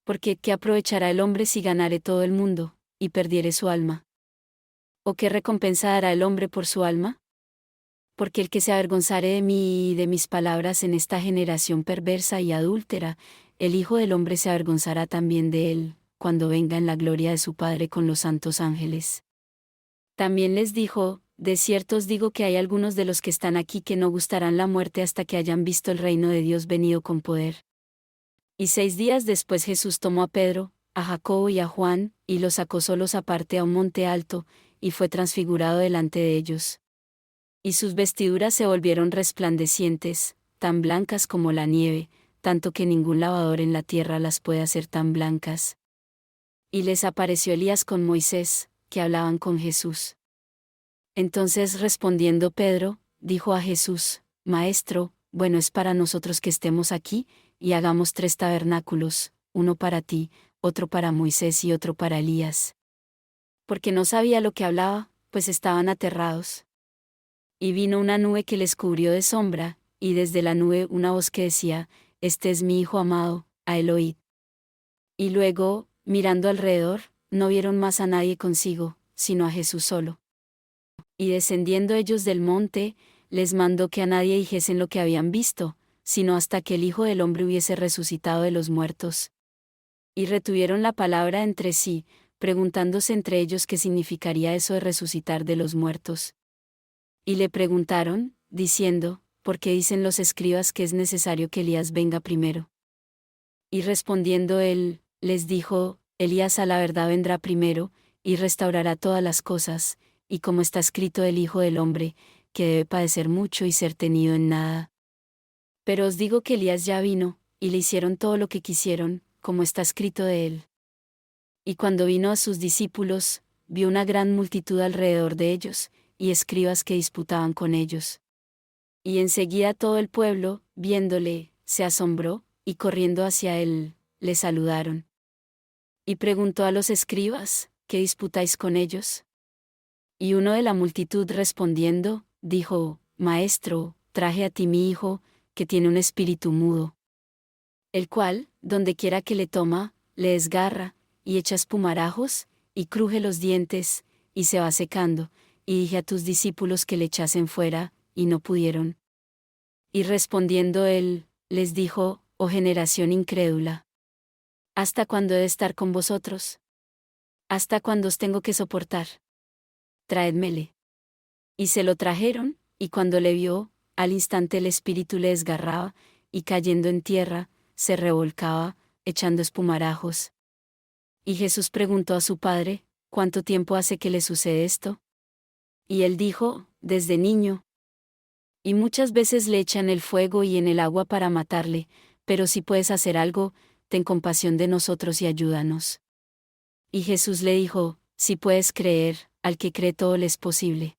Porque ¿qué aprovechará el hombre si ganare todo el mundo, y perdiere su alma? ¿O qué recompensa dará el hombre por su alma? Porque el que se avergonzare de mí y de mis palabras en esta generación perversa y adúltera, el Hijo del Hombre se avergonzará también de él, cuando venga en la gloria de su Padre con los santos ángeles. También les dijo: De cierto os digo que hay algunos de los que están aquí que no gustarán la muerte hasta que hayan visto el reino de Dios venido con poder. Y 6 días después Jesús tomó a Pedro, a Jacobo y a Juan, y los sacó solos aparte a un monte alto, y fue transfigurado delante de ellos. Y sus vestiduras se volvieron resplandecientes, tan blancas como la nieve, tanto que ningún lavador en la tierra las puede hacer tan blancas. Y les apareció Elías con Moisés, que hablaban con Jesús. Entonces respondiendo Pedro, dijo a Jesús: Maestro, bueno es para nosotros que estemos aquí, y hagamos 3 tabernáculos, uno para ti, otro para Moisés y otro para Elías. Porque no sabía lo que hablaba, pues estaban aterrados. Y vino una nube que les cubrió de sombra, y desde la nube una voz que decía: Este es mi Hijo amado, a él oíd. Y luego, mirando alrededor, no vieron más a nadie consigo, sino a Jesús solo. Y descendiendo ellos del monte, les mandó que a nadie dijesen lo que habían visto, sino hasta que el Hijo del Hombre hubiese resucitado de los muertos. Y retuvieron la palabra entre sí, preguntándose entre ellos qué significaría eso de resucitar de los muertos. Y le preguntaron, diciendo: ¿Por qué dicen los escribas que es necesario que Elías venga primero? Y respondiendo él, les dijo: Elías a la verdad vendrá primero, y restaurará todas las cosas, y como está escrito del Hijo del Hombre, que debe padecer mucho y ser tenido en nada. Pero os digo que Elías ya vino, y le hicieron todo lo que quisieron, como está escrito de él. Y cuando vino a sus discípulos, vio una gran multitud alrededor de ellos, y escribas que disputaban con ellos. Y enseguida todo el pueblo, viéndole, se asombró, y corriendo hacia él, le saludaron. Y preguntó a los escribas: ¿Qué disputáis con ellos? Y uno de la multitud respondiendo, dijo: Maestro, traje a ti mi hijo, que tiene un espíritu mudo. El cual, donde quiera que le toma, le desgarra, y echa espumarajos, y cruje los dientes, y se va secando. Y dije a tus discípulos que le echasen fuera, y no pudieron. Y respondiendo él, les dijo: Oh generación incrédula, ¿hasta cuándo he de estar con vosotros? ¿Hasta cuándo os tengo que soportar? Traédmele. Y se lo trajeron, y cuando le vio, al instante el espíritu le desgarraba, y cayendo en tierra, se revolcaba, echando espumarajos. Y Jesús preguntó a su padre: ¿Cuánto tiempo hace que le sucede esto? Y él dijo: Desde niño. Y muchas veces le echan el fuego y en el agua para matarle, pero si puedes hacer algo, ten compasión de nosotros y ayúdanos. Y Jesús le dijo: Si puedes creer, al que cree todo le es posible.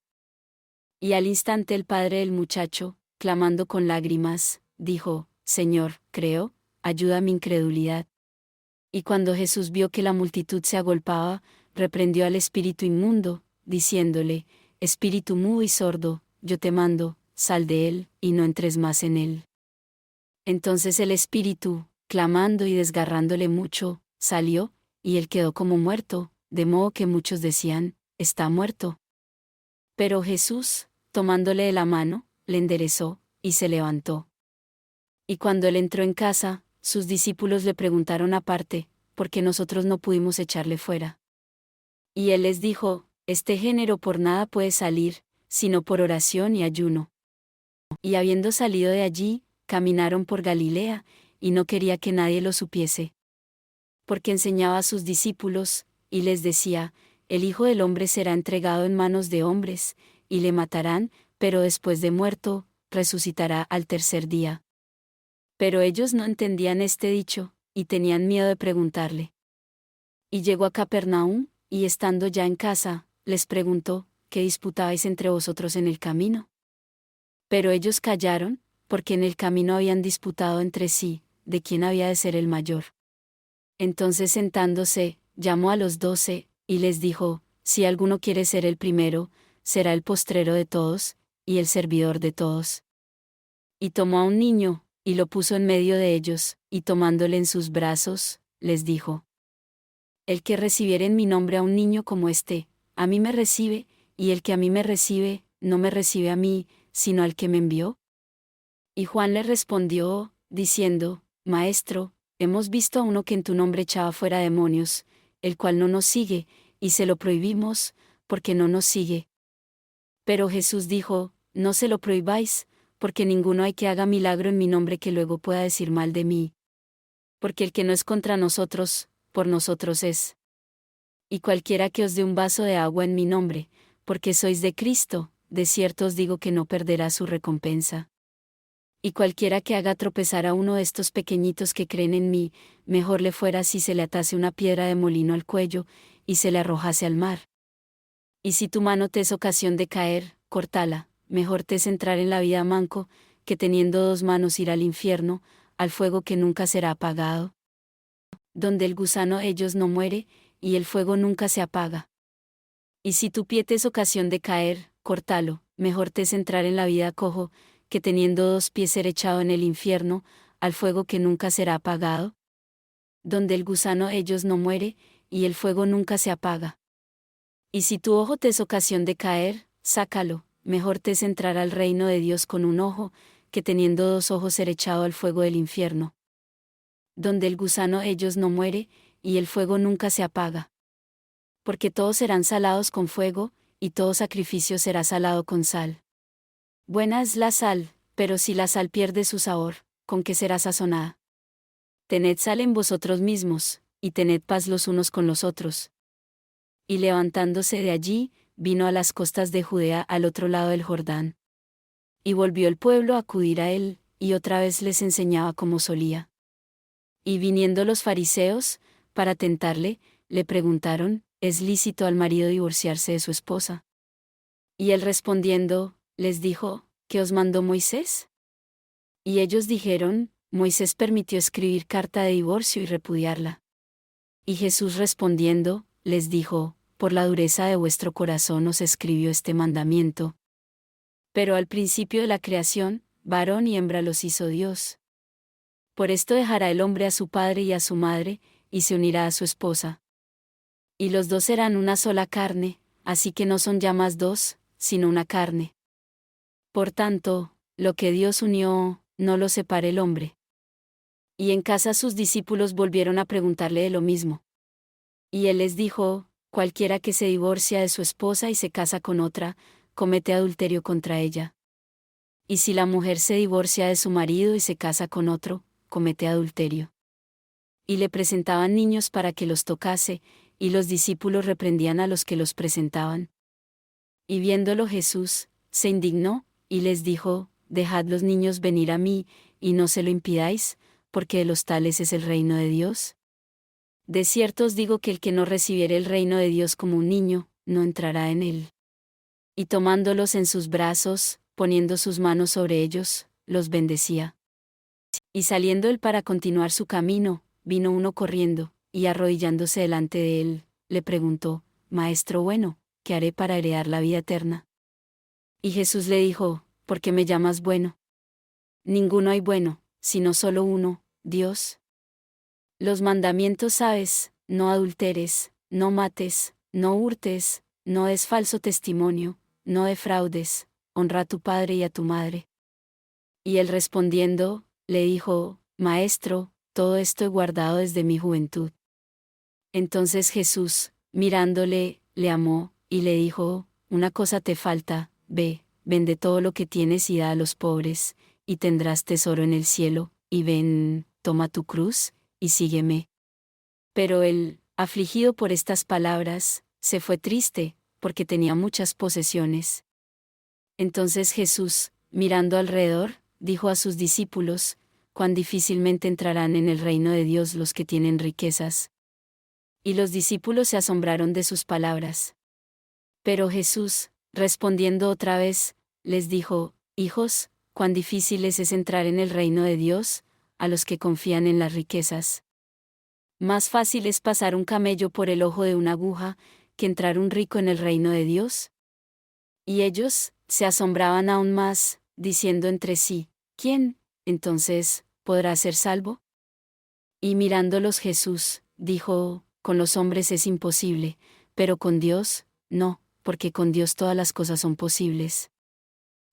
Y al instante el padre del muchacho, clamando con lágrimas, dijo: Señor, creo, ayuda a mi incredulidad. Y cuando Jesús vio que la multitud se agolpaba, reprendió al espíritu inmundo, diciéndole: Espíritu mudo y sordo, yo te mando, sal de él, y no entres más en él. Entonces el espíritu, clamando y desgarrándole mucho, salió, y él quedó como muerto, de modo que muchos decían: Está muerto. Pero Jesús, tomándole de la mano, le enderezó, y se levantó. Y cuando él entró en casa, sus discípulos le preguntaron aparte: ¿Por qué nosotros no pudimos echarle fuera? Y él les dijo: Este género por nada puede salir, sino por oración y ayuno. Y habiendo salido de allí, caminaron por Galilea, y no quería que nadie lo supiese. Porque enseñaba a sus discípulos, y les decía: El Hijo del Hombre será entregado en manos de hombres, y le matarán, pero después de muerto, resucitará al tercer día. Pero ellos no entendían este dicho, y tenían miedo de preguntarle. Y llegó a Capernaum, y estando ya en casa, les preguntó: ¿qué disputabais entre vosotros en el camino? Pero ellos callaron, porque en el camino habían disputado entre sí, de quién había de ser el mayor. Entonces sentándose, llamó a los 12, y les dijo: si alguno quiere ser el primero, será el postrero de todos, y el servidor de todos. Y tomó a un niño, y lo puso en medio de ellos, y tomándole en sus brazos, les dijo: el que recibiere en mi nombre a un niño como este, a mí me recibe, y el que a mí me recibe, no me recibe a mí, sino al que me envió. Y Juan le respondió, diciendo: Maestro, hemos visto a uno que en tu nombre echaba fuera demonios, el cual no nos sigue, y se lo prohibimos, porque no nos sigue. Pero Jesús dijo: no se lo prohibáis, porque ninguno hay que haga milagro en mi nombre que luego pueda decir mal de mí. Porque el que no es contra nosotros, por nosotros es. Y cualquiera que os dé un vaso de agua en mi nombre, porque sois de Cristo, de cierto os digo que no perderá su recompensa. Y cualquiera que haga tropezar a uno de estos pequeñitos que creen en mí, mejor le fuera si se le atase una piedra de molino al cuello, y se le arrojase al mar. Y si tu mano te es ocasión de caer, córtala, mejor te es entrar en la vida manco, que teniendo 2 manos ir al infierno, al fuego que nunca será apagado. Donde el gusano ellos no muere, y el fuego nunca se apaga. Y si tu pie te es ocasión de caer, córtalo, mejor te es entrar en la vida cojo, que teniendo 2 pies ser echado en el infierno, al fuego que nunca será apagado. Donde el gusano ellos no muere, y el fuego nunca se apaga. Y si tu ojo te es ocasión de caer, sácalo, mejor te es entrar al reino de Dios con un ojo, que teniendo 2 ojos ser echado al fuego del infierno. Donde el gusano ellos no muere, y el fuego nunca se apaga. Porque todos serán salados con fuego, y todo sacrificio será salado con sal. Buena es la sal, pero si la sal pierde su sabor, ¿con qué será sazonada? Tened sal en vosotros mismos, y tened paz los unos con los otros. Y levantándose de allí, vino a las costas de Judea al otro lado del Jordán. Y volvió el pueblo a acudir a él, y otra vez les enseñaba como solía. Y viniendo los fariseos, para tentarle, le preguntaron: ¿es lícito al marido divorciarse de su esposa? Y él respondiendo, les dijo: ¿qué os mandó Moisés? Y ellos dijeron: Moisés permitió escribir carta de divorcio y repudiarla. Y Jesús respondiendo, les dijo: por la dureza de vuestro corazón os escribió este mandamiento. Pero al principio de la creación, varón y hembra los hizo Dios. Por esto dejará el hombre a su padre y a su madre, y se unirá a su esposa. Y los 2 serán una sola carne, así que no son ya más 2, sino una carne. Por tanto, lo que Dios unió, no lo separe el hombre. Y en casa sus discípulos volvieron a preguntarle de lo mismo. Y él les dijo: cualquiera que se divorcia de su esposa y se casa con otra, comete adulterio contra ella. Y si la mujer se divorcia de su marido y se casa con otro, comete adulterio. Y le presentaban niños para que los tocase, y los discípulos reprendían a los que los presentaban. Y viéndolo Jesús, se indignó, y les dijo: dejad los niños venir a mí, y no se lo impidáis, porque de los tales es el reino de Dios. De cierto os digo que el que no recibiere el reino de Dios como un niño, no entrará en él. Y tomándolos en sus brazos, poniendo sus manos sobre ellos, los bendecía. Y saliendo él para continuar su camino, vino uno corriendo, y arrodillándose delante de él, le preguntó: Maestro bueno, ¿qué haré para heredar la vida eterna? Y Jesús le dijo: ¿por qué me llamas bueno? Ninguno hay bueno, sino solo uno, Dios. Los mandamientos sabes: no adulteres, no mates, no hurtes, no des falso testimonio, no defraudes, honra a tu padre y a tu madre. Y él respondiendo, le dijo: Maestro, todo esto he guardado desde mi juventud. Entonces Jesús, mirándole, le amó, y le dijo: una cosa te falta, ve, vende todo lo que tienes y da a los pobres, y tendrás tesoro en el cielo, y ven, toma tu cruz, y sígueme. Pero él, afligido por estas palabras, se fue triste, porque tenía muchas posesiones. Entonces Jesús, mirando alrededor, dijo a sus discípulos: cuán difícilmente entrarán en el reino de Dios los que tienen riquezas. Y los discípulos se asombraron de sus palabras. Pero Jesús, Respondiendo otra vez, les dijo: Hijos, cuán difícil es entrar en el reino de Dios, a los que confían en las riquezas. Más fácil es pasar un camello por el ojo de una aguja, que entrar un rico en el reino de Dios. Y ellos se asombraban aún más, diciendo entre sí: ¿Quién, entonces, podrá ser salvo? Y mirándolos Jesús, dijo: Con los hombres es imposible, pero con Dios, no, porque con Dios todas las cosas son posibles.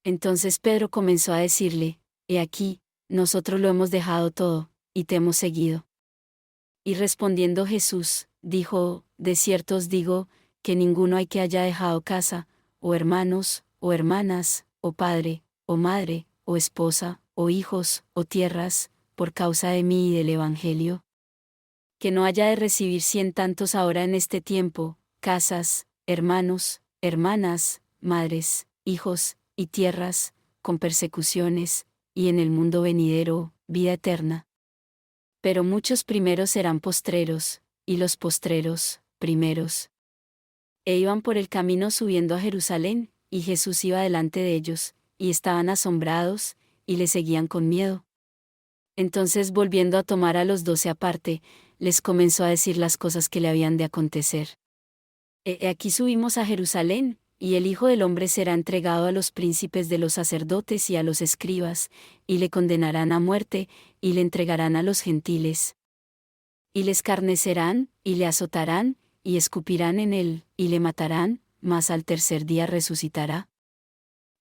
Entonces Pedro comenzó a decirle: He aquí, nosotros lo hemos dejado todo, y te hemos seguido. Y respondiendo Jesús, dijo: De cierto os digo, que ninguno hay que haya dejado casa, o hermanos, o hermanas, o padre, o madre, o esposa, o hijos, o tierras, por causa de mí y del Evangelio, que no haya de recibir 100 tantos ahora en este tiempo, casas, hermanos, hermanas, madres, hijos, y tierras, con persecuciones, y en el mundo venidero, vida eterna. Pero muchos primeros serán postreros, y los postreros, primeros. E iban por el camino subiendo a Jerusalén, y Jesús iba delante de ellos, y estaban asombrados, y le seguían con miedo. Entonces, volviendo a tomar a los 12 aparte, les comenzó a decir las cosas que le habían de acontecer. Aquí subimos a Jerusalén, y el Hijo del Hombre será entregado a los príncipes de los sacerdotes y a los escribas, y le condenarán a muerte, y le entregarán a los gentiles. Y le escarnecerán, y le azotarán, y escupirán en él, y le matarán, mas al tercer día resucitará.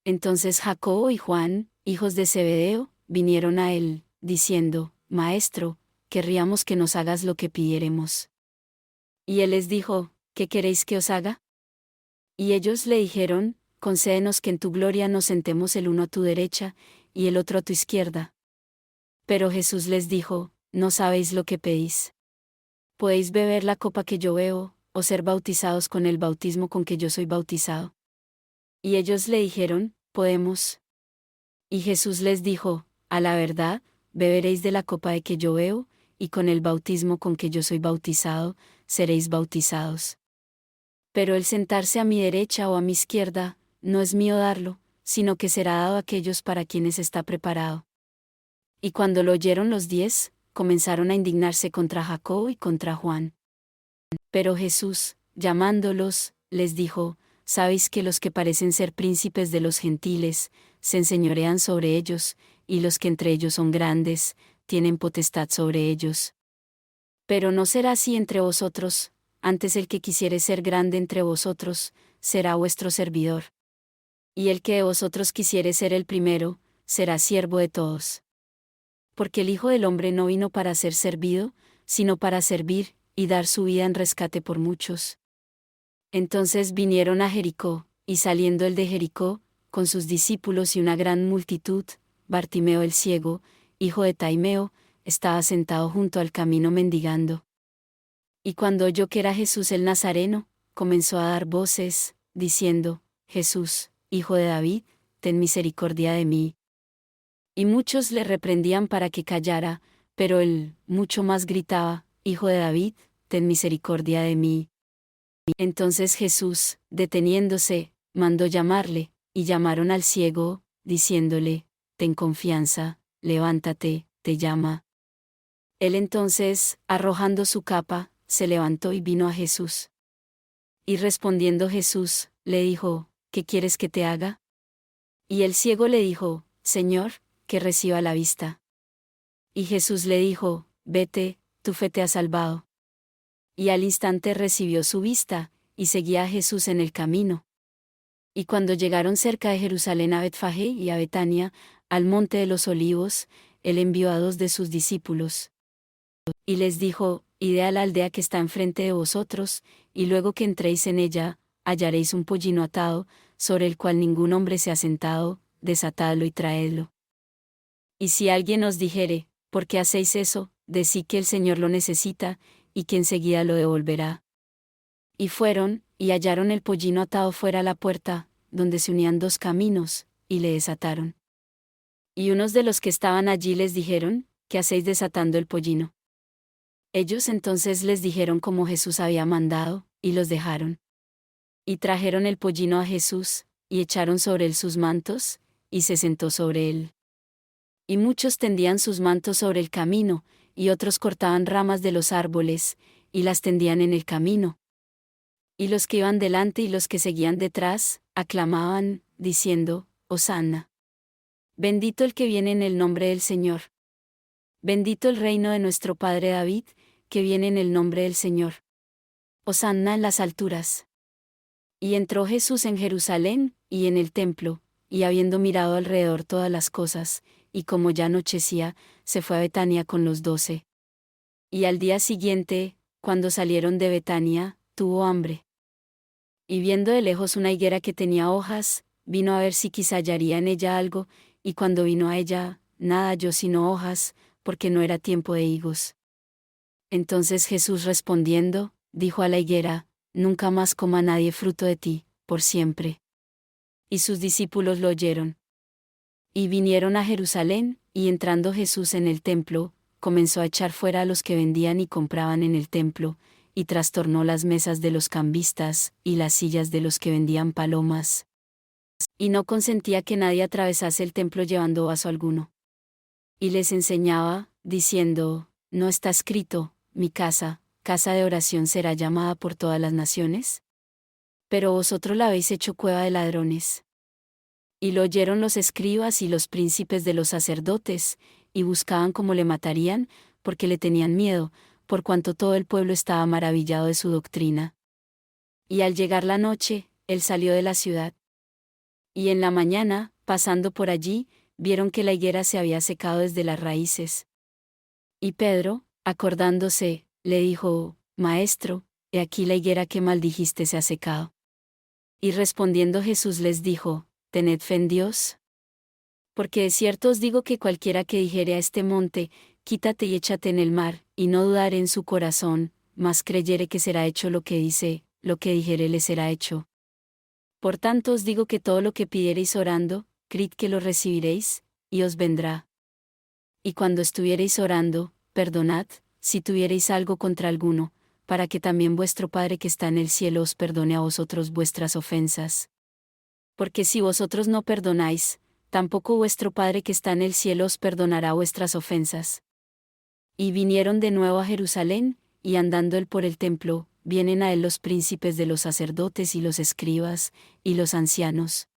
Entonces Jacobo y Juan, hijos de Zebedeo, vinieron a él, diciendo: Maestro, querríamos que nos hagas lo que pidiéremos. Y él les dijo: ¿Qué queréis que os haga? Y ellos le dijeron: Concédenos que en tu gloria nos sentemos el uno a tu derecha, y el otro a tu izquierda. Pero Jesús les dijo: No sabéis lo que pedís. ¿Podéis beber la copa que yo bebo, o ser bautizados con el bautismo con que yo soy bautizado? Y ellos le dijeron: Podemos. Y Jesús les dijo: A la verdad, beberéis de la copa de que yo bebo, y con el bautismo con que yo soy bautizado, seréis bautizados. Pero el sentarse a mi derecha o a mi izquierda, no es mío darlo, sino que será dado a aquellos para quienes está preparado. Y cuando lo oyeron los 10, comenzaron a indignarse contra Jacobo y contra Juan. Pero Jesús, llamándolos, les dijo: Sabéis que los que parecen ser príncipes de los gentiles, se enseñorean sobre ellos, y los que entre ellos son grandes, tienen potestad sobre ellos. Pero no será así entre vosotros, antes el que quisiere ser grande entre vosotros, será vuestro servidor. Y el que de vosotros quisiere ser el primero, será siervo de todos. Porque el Hijo del Hombre no vino para ser servido, sino para servir, y dar su vida en rescate por muchos. Entonces vinieron a Jericó, y saliendo el de Jericó, con sus discípulos y una gran multitud, Bartimeo el ciego, hijo de Taimeo, estaba sentado junto al camino mendigando. Y cuando oyó que era Jesús el Nazareno, comenzó a dar voces, diciendo: Jesús, hijo de David, ten misericordia de mí. Y muchos le reprendían para que callara, pero él mucho más gritaba: Hijo de David, ten misericordia de mí. Entonces Jesús, deteniéndose, mandó llamarle, y llamaron al ciego, diciéndole: Ten confianza, levántate, te llama. Él entonces, arrojando su capa, se levantó y vino a Jesús. Y respondiendo Jesús, le dijo: ¿Qué quieres que te haga? Y el ciego le dijo: Señor, que reciba la vista. Y Jesús le dijo: Vete, tu fe te ha salvado. Y al instante recibió su vista, y seguía a Jesús en el camino. Y cuando llegaron cerca de Jerusalén a Betfagé y a Betania, al monte de los olivos, él envió a 2 de sus discípulos. Y les dijo: Id a la aldea que está enfrente de vosotros, y luego que entréis en ella, hallaréis un pollino atado, sobre el cual ningún hombre se ha sentado, desatadlo y traedlo. Y si alguien os dijere: ¿Por qué hacéis eso?, decid que el Señor lo necesita, y que enseguida lo devolverá. Y fueron, y hallaron el pollino atado fuera a la puerta, donde se unían 2 caminos, y le desataron. Y unos de los que estaban allí les dijeron: ¿Qué hacéis desatando el pollino? Ellos entonces les dijeron como Jesús había mandado, y los dejaron. Y trajeron el pollino a Jesús, y echaron sobre él sus mantos, y se sentó sobre él. Y muchos tendían sus mantos sobre el camino, y otros cortaban ramas de los árboles, y las tendían en el camino. Y los que iban delante y los que seguían detrás, aclamaban, diciendo, Hosanna. Bendito el que viene en el nombre del Señor. Bendito el reino de nuestro Padre David, que viene en el nombre del Señor. Hosanna en las alturas. Y entró Jesús en Jerusalén, y en el templo, y habiendo mirado alrededor todas las cosas, y como ya anochecía, se fue a Betania con los 12. Y al día siguiente, cuando salieron de Betania, tuvo hambre. Y viendo de lejos una higuera que tenía hojas, vino a ver si quizá hallaría en ella algo, y cuando vino a ella, nada halló sino hojas, porque no era tiempo de higos. Entonces Jesús respondiendo, dijo a la higuera, Nunca más coma nadie fruto de ti, por siempre. Y sus discípulos lo oyeron. Y vinieron a Jerusalén, y entrando Jesús en el templo, comenzó a echar fuera a los que vendían y compraban en el templo, y trastornó las mesas de los cambistas, y las sillas de los que vendían palomas. Y no consentía que nadie atravesase el templo llevando vaso alguno. Y les enseñaba, diciendo, ¿no está escrito, mi casa, casa de oración será llamada por todas las naciones? Pero vosotros la habéis hecho cueva de ladrones. Y lo oyeron los escribas y los príncipes de los sacerdotes, y buscaban cómo le matarían, porque le tenían miedo, por cuanto todo el pueblo estaba maravillado de su doctrina. Y al llegar la noche, él salió de la ciudad. Y en la mañana, pasando por allí, vieron que la higuera se había secado desde las raíces. Y Pedro, acordándose, le dijo, Maestro, he aquí la higuera que maldijiste se ha secado. Y respondiendo Jesús les dijo, Tened fe en Dios. Porque de cierto os digo que cualquiera que dijere a este monte, Quítate y échate en el mar, y no dudare en su corazón, mas creyere que será hecho lo que dice, lo que dijere le será hecho. Por tanto os digo que todo lo que pidiereis orando, creed que lo recibiréis, y os vendrá. Y cuando estuviereis orando, perdonad, si tuviereis algo contra alguno, para que también vuestro Padre que está en el cielo os perdone a vosotros vuestras ofensas. Porque si vosotros no perdonáis, tampoco vuestro Padre que está en el cielo os perdonará vuestras ofensas. Y vinieron de nuevo a Jerusalén, y andando él por el templo, vienen a él los príncipes de los sacerdotes y los escribas, y los ancianos.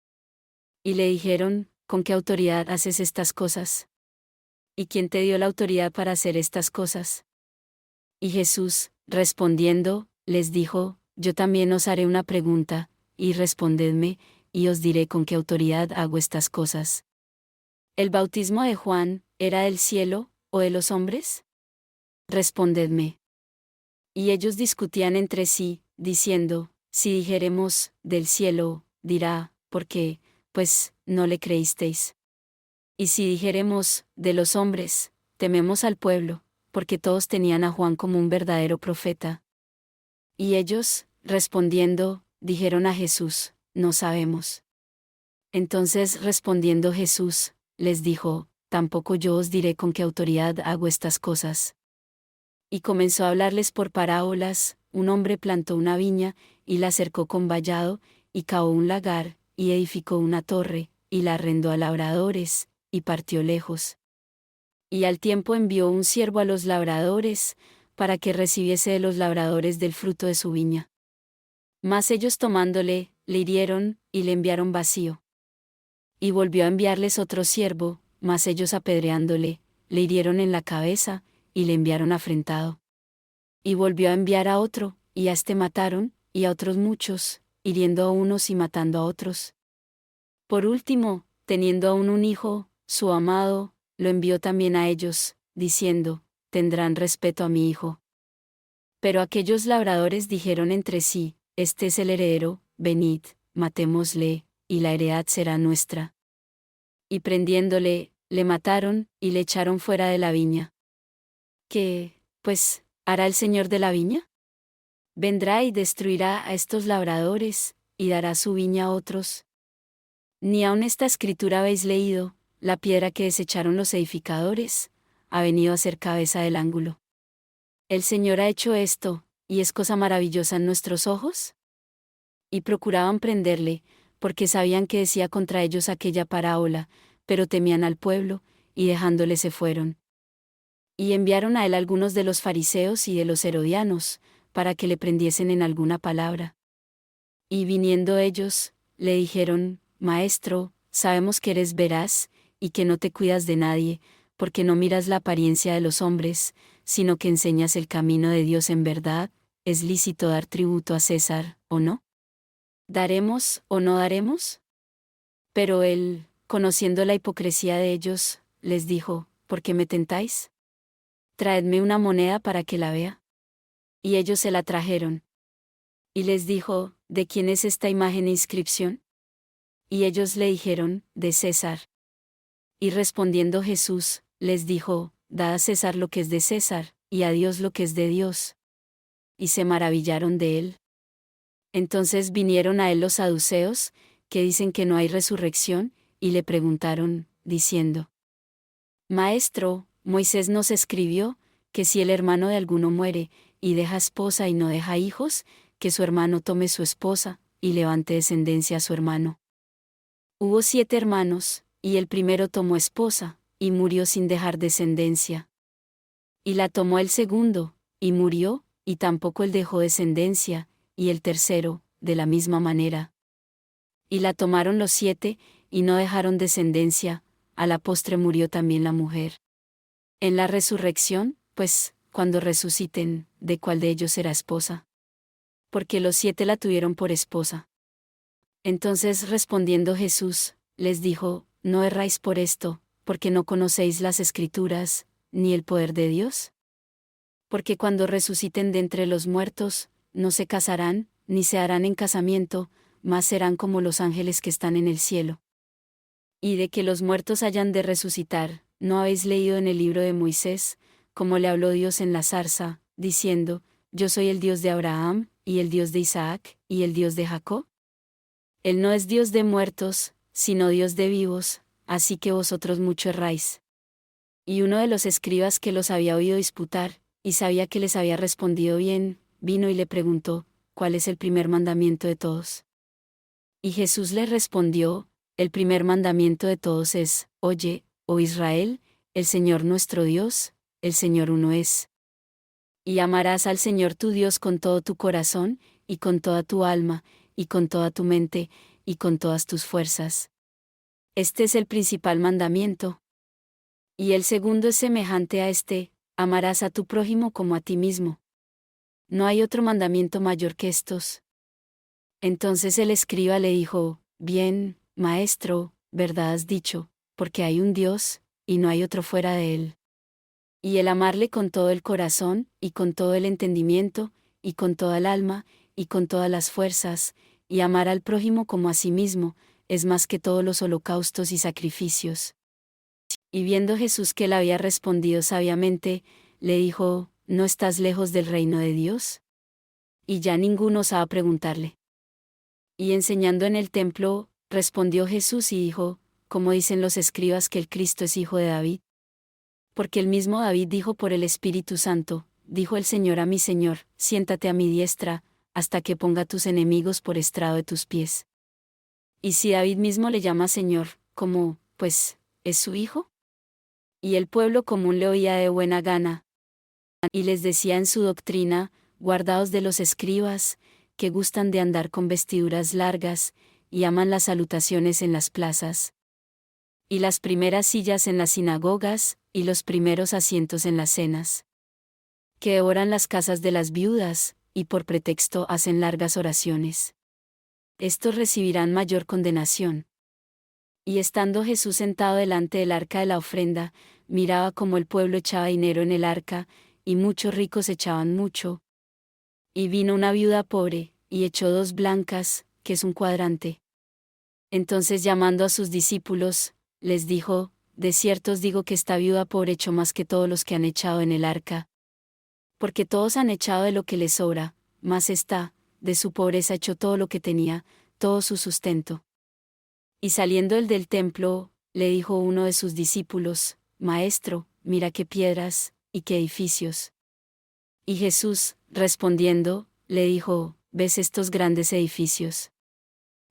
Y le dijeron, ¿con qué autoridad haces estas cosas? ¿Y quién te dio la autoridad para hacer estas cosas? Y Jesús, respondiendo, les dijo, Yo también os haré una pregunta, y respondedme, y os diré con qué autoridad hago estas cosas. ¿El bautismo de Juan era del cielo, o de los hombres? Respondedme. Y ellos discutían entre sí, diciendo, si dijéremos, del cielo, dirá, ¿por qué? Pues, no le creísteis. Y si dijéremos, de los hombres, tememos al pueblo, porque todos tenían a Juan como un verdadero profeta. Y ellos, respondiendo, dijeron a Jesús, no sabemos. Entonces respondiendo Jesús, les dijo, tampoco yo os diré con qué autoridad hago estas cosas. Y comenzó a hablarles por parábolas, un hombre plantó una viña, y la cercó con vallado, y cavó un lagar, y edificó una torre, y la arrendó a labradores, y partió lejos. Y al tiempo envió un siervo a los labradores, para que recibiese de los labradores del fruto de su viña. Mas ellos tomándole, le hirieron, y le enviaron vacío. Y volvió a enviarles otro siervo, mas ellos apedreándole, le hirieron en la cabeza, y le enviaron afrentado. Y volvió a enviar a otro, y a este mataron, y a otros muchos, hiriendo a unos y matando a otros. Por último, teniendo aún un hijo, su amado, lo envió también a ellos, diciendo, tendrán respeto a mi hijo. Pero aquellos labradores dijeron entre sí, este es el heredero, venid, matémosle, y la heredad será nuestra. Y prendiéndole, le mataron, y le echaron fuera de la viña. ¿Qué, pues, hará el señor de la viña? Vendrá y destruirá a estos labradores, y dará su viña a otros. Ni aun esta escritura habéis leído, la piedra que desecharon los edificadores, ha venido a ser cabeza del ángulo. ¿El Señor ha hecho esto, y es cosa maravillosa en nuestros ojos? Y procuraban prenderle, porque sabían que decía contra ellos aquella parábola, pero temían al pueblo, y dejándole se fueron. Y enviaron a él algunos de los fariseos y de los herodianos, para que le prendiesen en alguna palabra. Y viniendo ellos, le dijeron: Maestro, sabemos que eres veraz, y que no te cuidas de nadie, porque no miras la apariencia de los hombres, sino que enseñas el camino de Dios en verdad. ¿Es lícito dar tributo a César, o no? ¿Daremos o no daremos? Pero él, conociendo la hipocresía de ellos, les dijo: ¿Por qué me tentáis? Traedme una moneda para que la vea. Y ellos se la trajeron. Y les dijo: ¿De quién es esta imagen e inscripción? Y ellos le dijeron: de César. Y respondiendo Jesús, les dijo: Dad a César lo que es de César, y a Dios lo que es de Dios. Y se maravillaron de él. Entonces vinieron a él los saduceos, que dicen que no hay resurrección, y le preguntaron, diciendo: Maestro, Moisés nos escribió, que si el hermano de alguno muere, y deja esposa y no deja hijos, que su hermano tome su esposa, y levante descendencia a su hermano. Hubo 7 hermanos, y el primero tomó esposa, y murió sin dejar descendencia. Y la tomó el segundo, y murió, y tampoco él dejó descendencia, y el tercero, de la misma manera. Y la tomaron los 7, y no dejaron descendencia, a la postre murió también la mujer. En la resurrección, pues, cuando resuciten, ¿de cuál de ellos será esposa? Porque los 7 la tuvieron por esposa. Entonces respondiendo Jesús, les dijo: No erráis por esto, porque no conocéis las Escrituras, ni el poder de Dios. Porque cuando resuciten de entre los muertos, no se casarán, ni se harán en casamiento, mas serán como los ángeles que están en el cielo. Y de que los muertos hayan de resucitar, ¿no habéis leído en el libro de Moisés, como le habló Dios en la zarza, diciendo: Yo soy el Dios de Abraham, y el Dios de Isaac, y el Dios de Jacob? Él no es Dios de muertos, sino Dios de vivos, así que vosotros mucho erráis. Y uno de los escribas que los había oído disputar, y sabía que les había respondido bien, vino y le preguntó: ¿Cuál es el primer mandamiento de todos? Y Jesús le respondió: El primer mandamiento de todos es: Oye, oh Israel, el Señor nuestro Dios, el Señor uno es. Y amarás al Señor tu Dios con todo tu corazón, y con toda tu alma, y con toda tu mente, y con todas tus fuerzas. Este es el principal mandamiento. Y el segundo es semejante a este: amarás a tu prójimo como a ti mismo. No hay otro mandamiento mayor que estos. Entonces el escriba le dijo: Bien, maestro, verdad has dicho, porque hay un Dios, y no hay otro fuera de él. Y el amarle con todo el corazón, y con todo el entendimiento, y con toda el alma, y con todas las fuerzas, y amar al prójimo como a sí mismo, es más que todos los holocaustos y sacrificios. Y viendo Jesús que él había respondido sabiamente, le dijo: ¿No estás lejos del reino de Dios? Y ya ninguno osaba preguntarle. Y enseñando en el templo, respondió Jesús y dijo: ¿Cómo dicen los escribas que el Cristo es hijo de David? Porque el mismo David dijo por el Espíritu Santo: Dijo el Señor a mi Señor: Siéntate a mi diestra, hasta que ponga tus enemigos por estrado de tus pies. Y si David mismo le llama Señor, ¿cómo, pues, es su hijo? Y el pueblo común le oía de buena gana. Y les decía en su doctrina: Guardaos de los escribas, que gustan de andar con vestiduras largas, y aman las salutaciones en las plazas, y las primeras sillas en las sinagogas, y los primeros asientos en las cenas. Que devoran las casas de las viudas, y por pretexto hacen largas oraciones. Estos recibirán mayor condenación. Y estando Jesús sentado delante del arca de la ofrenda, miraba cómo el pueblo echaba dinero en el arca, y muchos ricos echaban mucho. Y vino una viuda pobre, y echó 2 blancas, que es un cuadrante. Entonces llamando a sus discípulos, les dijo: De cierto os digo que esta viuda pobre echó más que todos los que han echado en el arca. Porque todos han echado de lo que les sobra, mas esta, de su pobreza echó todo lo que tenía, todo su sustento. Y saliendo él del templo, le dijo uno de sus discípulos: Maestro, mira qué piedras, y qué edificios. Y Jesús, respondiendo, le dijo: ¿ves estos grandes edificios?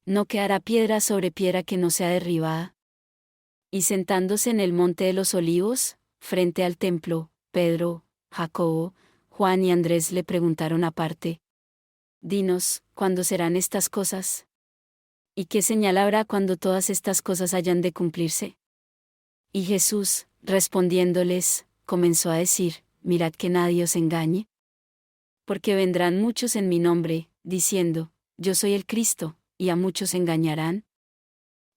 No quedará piedra sobre piedra que no sea derribada. Y sentándose en el monte de los olivos, frente al templo, Pedro, Jacobo, Juan y Andrés le preguntaron aparte: Dinos, ¿cuándo serán estas cosas? ¿Y qué señal habrá cuando todas estas cosas hayan de cumplirse? Y Jesús, respondiéndoles, comenzó a decir: Mirad que nadie os engañe. Porque vendrán muchos en mi nombre, diciendo: Yo soy el Cristo, y a muchos engañarán.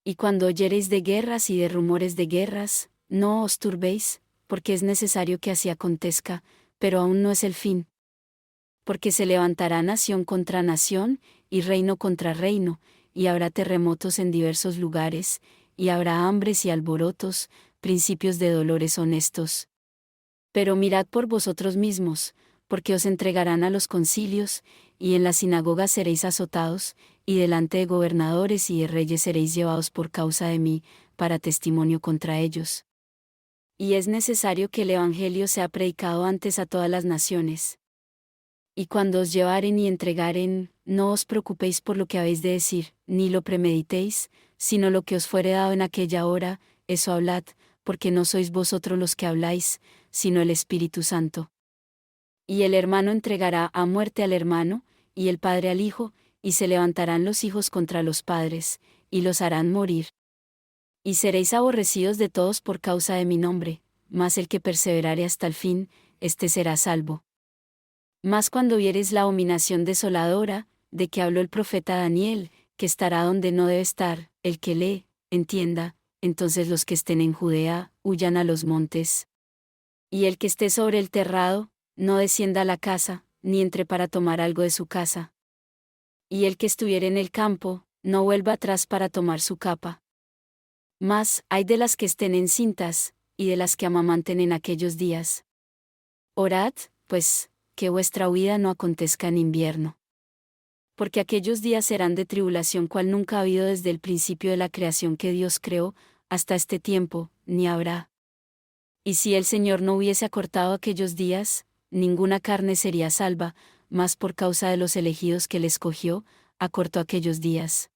Y cuando oyereis de guerras y de rumores de guerras, no os turbéis, porque es necesario que así acontezca, pero aún no es el fin. Porque se levantará nación contra nación, y reino contra reino, y habrá terremotos en diversos lugares, y habrá hambres y alborotos, principios de dolores honestos. Pero mirad por vosotros mismos, porque os entregarán a los concilios, y en las sinagogas seréis azotados, y delante de gobernadores y de reyes seréis llevados por causa de mí, para testimonio contra ellos. Y es necesario que el Evangelio sea predicado antes a todas las naciones. Y cuando os llevaren y entregaren, no os preocupéis por lo que habéis de decir, ni lo premeditéis, sino lo que os fuere dado en aquella hora, eso hablad, porque no sois vosotros los que habláis, sino el Espíritu Santo. Y el hermano entregará a muerte al hermano, y el padre al hijo, y se levantarán los hijos contra los padres, y los harán morir. Y seréis aborrecidos de todos por causa de mi nombre, mas el que perseverare hasta el fin, éste será salvo. Mas cuando viereis la abominación desoladora, de que habló el profeta Daniel, que estará donde no debe estar, el que lee, entienda, entonces los que estén en Judea, huyan a los montes. Y el que esté sobre el terrado, no descienda a la casa, ni entre para tomar algo de su casa. Y el que estuviere en el campo, no vuelva atrás para tomar su capa. Mas, ay de las que estén encintas, y de las que amamanten en aquellos días. Orad, pues, que vuestra huida no acontezca en invierno. Porque aquellos días serán de tribulación cual nunca ha habido desde el principio de la creación que Dios creó, hasta este tiempo, ni habrá. Y si el Señor no hubiese acortado aquellos días, ninguna carne sería salva, mas por causa de los elegidos que Él escogió, acortó aquellos días.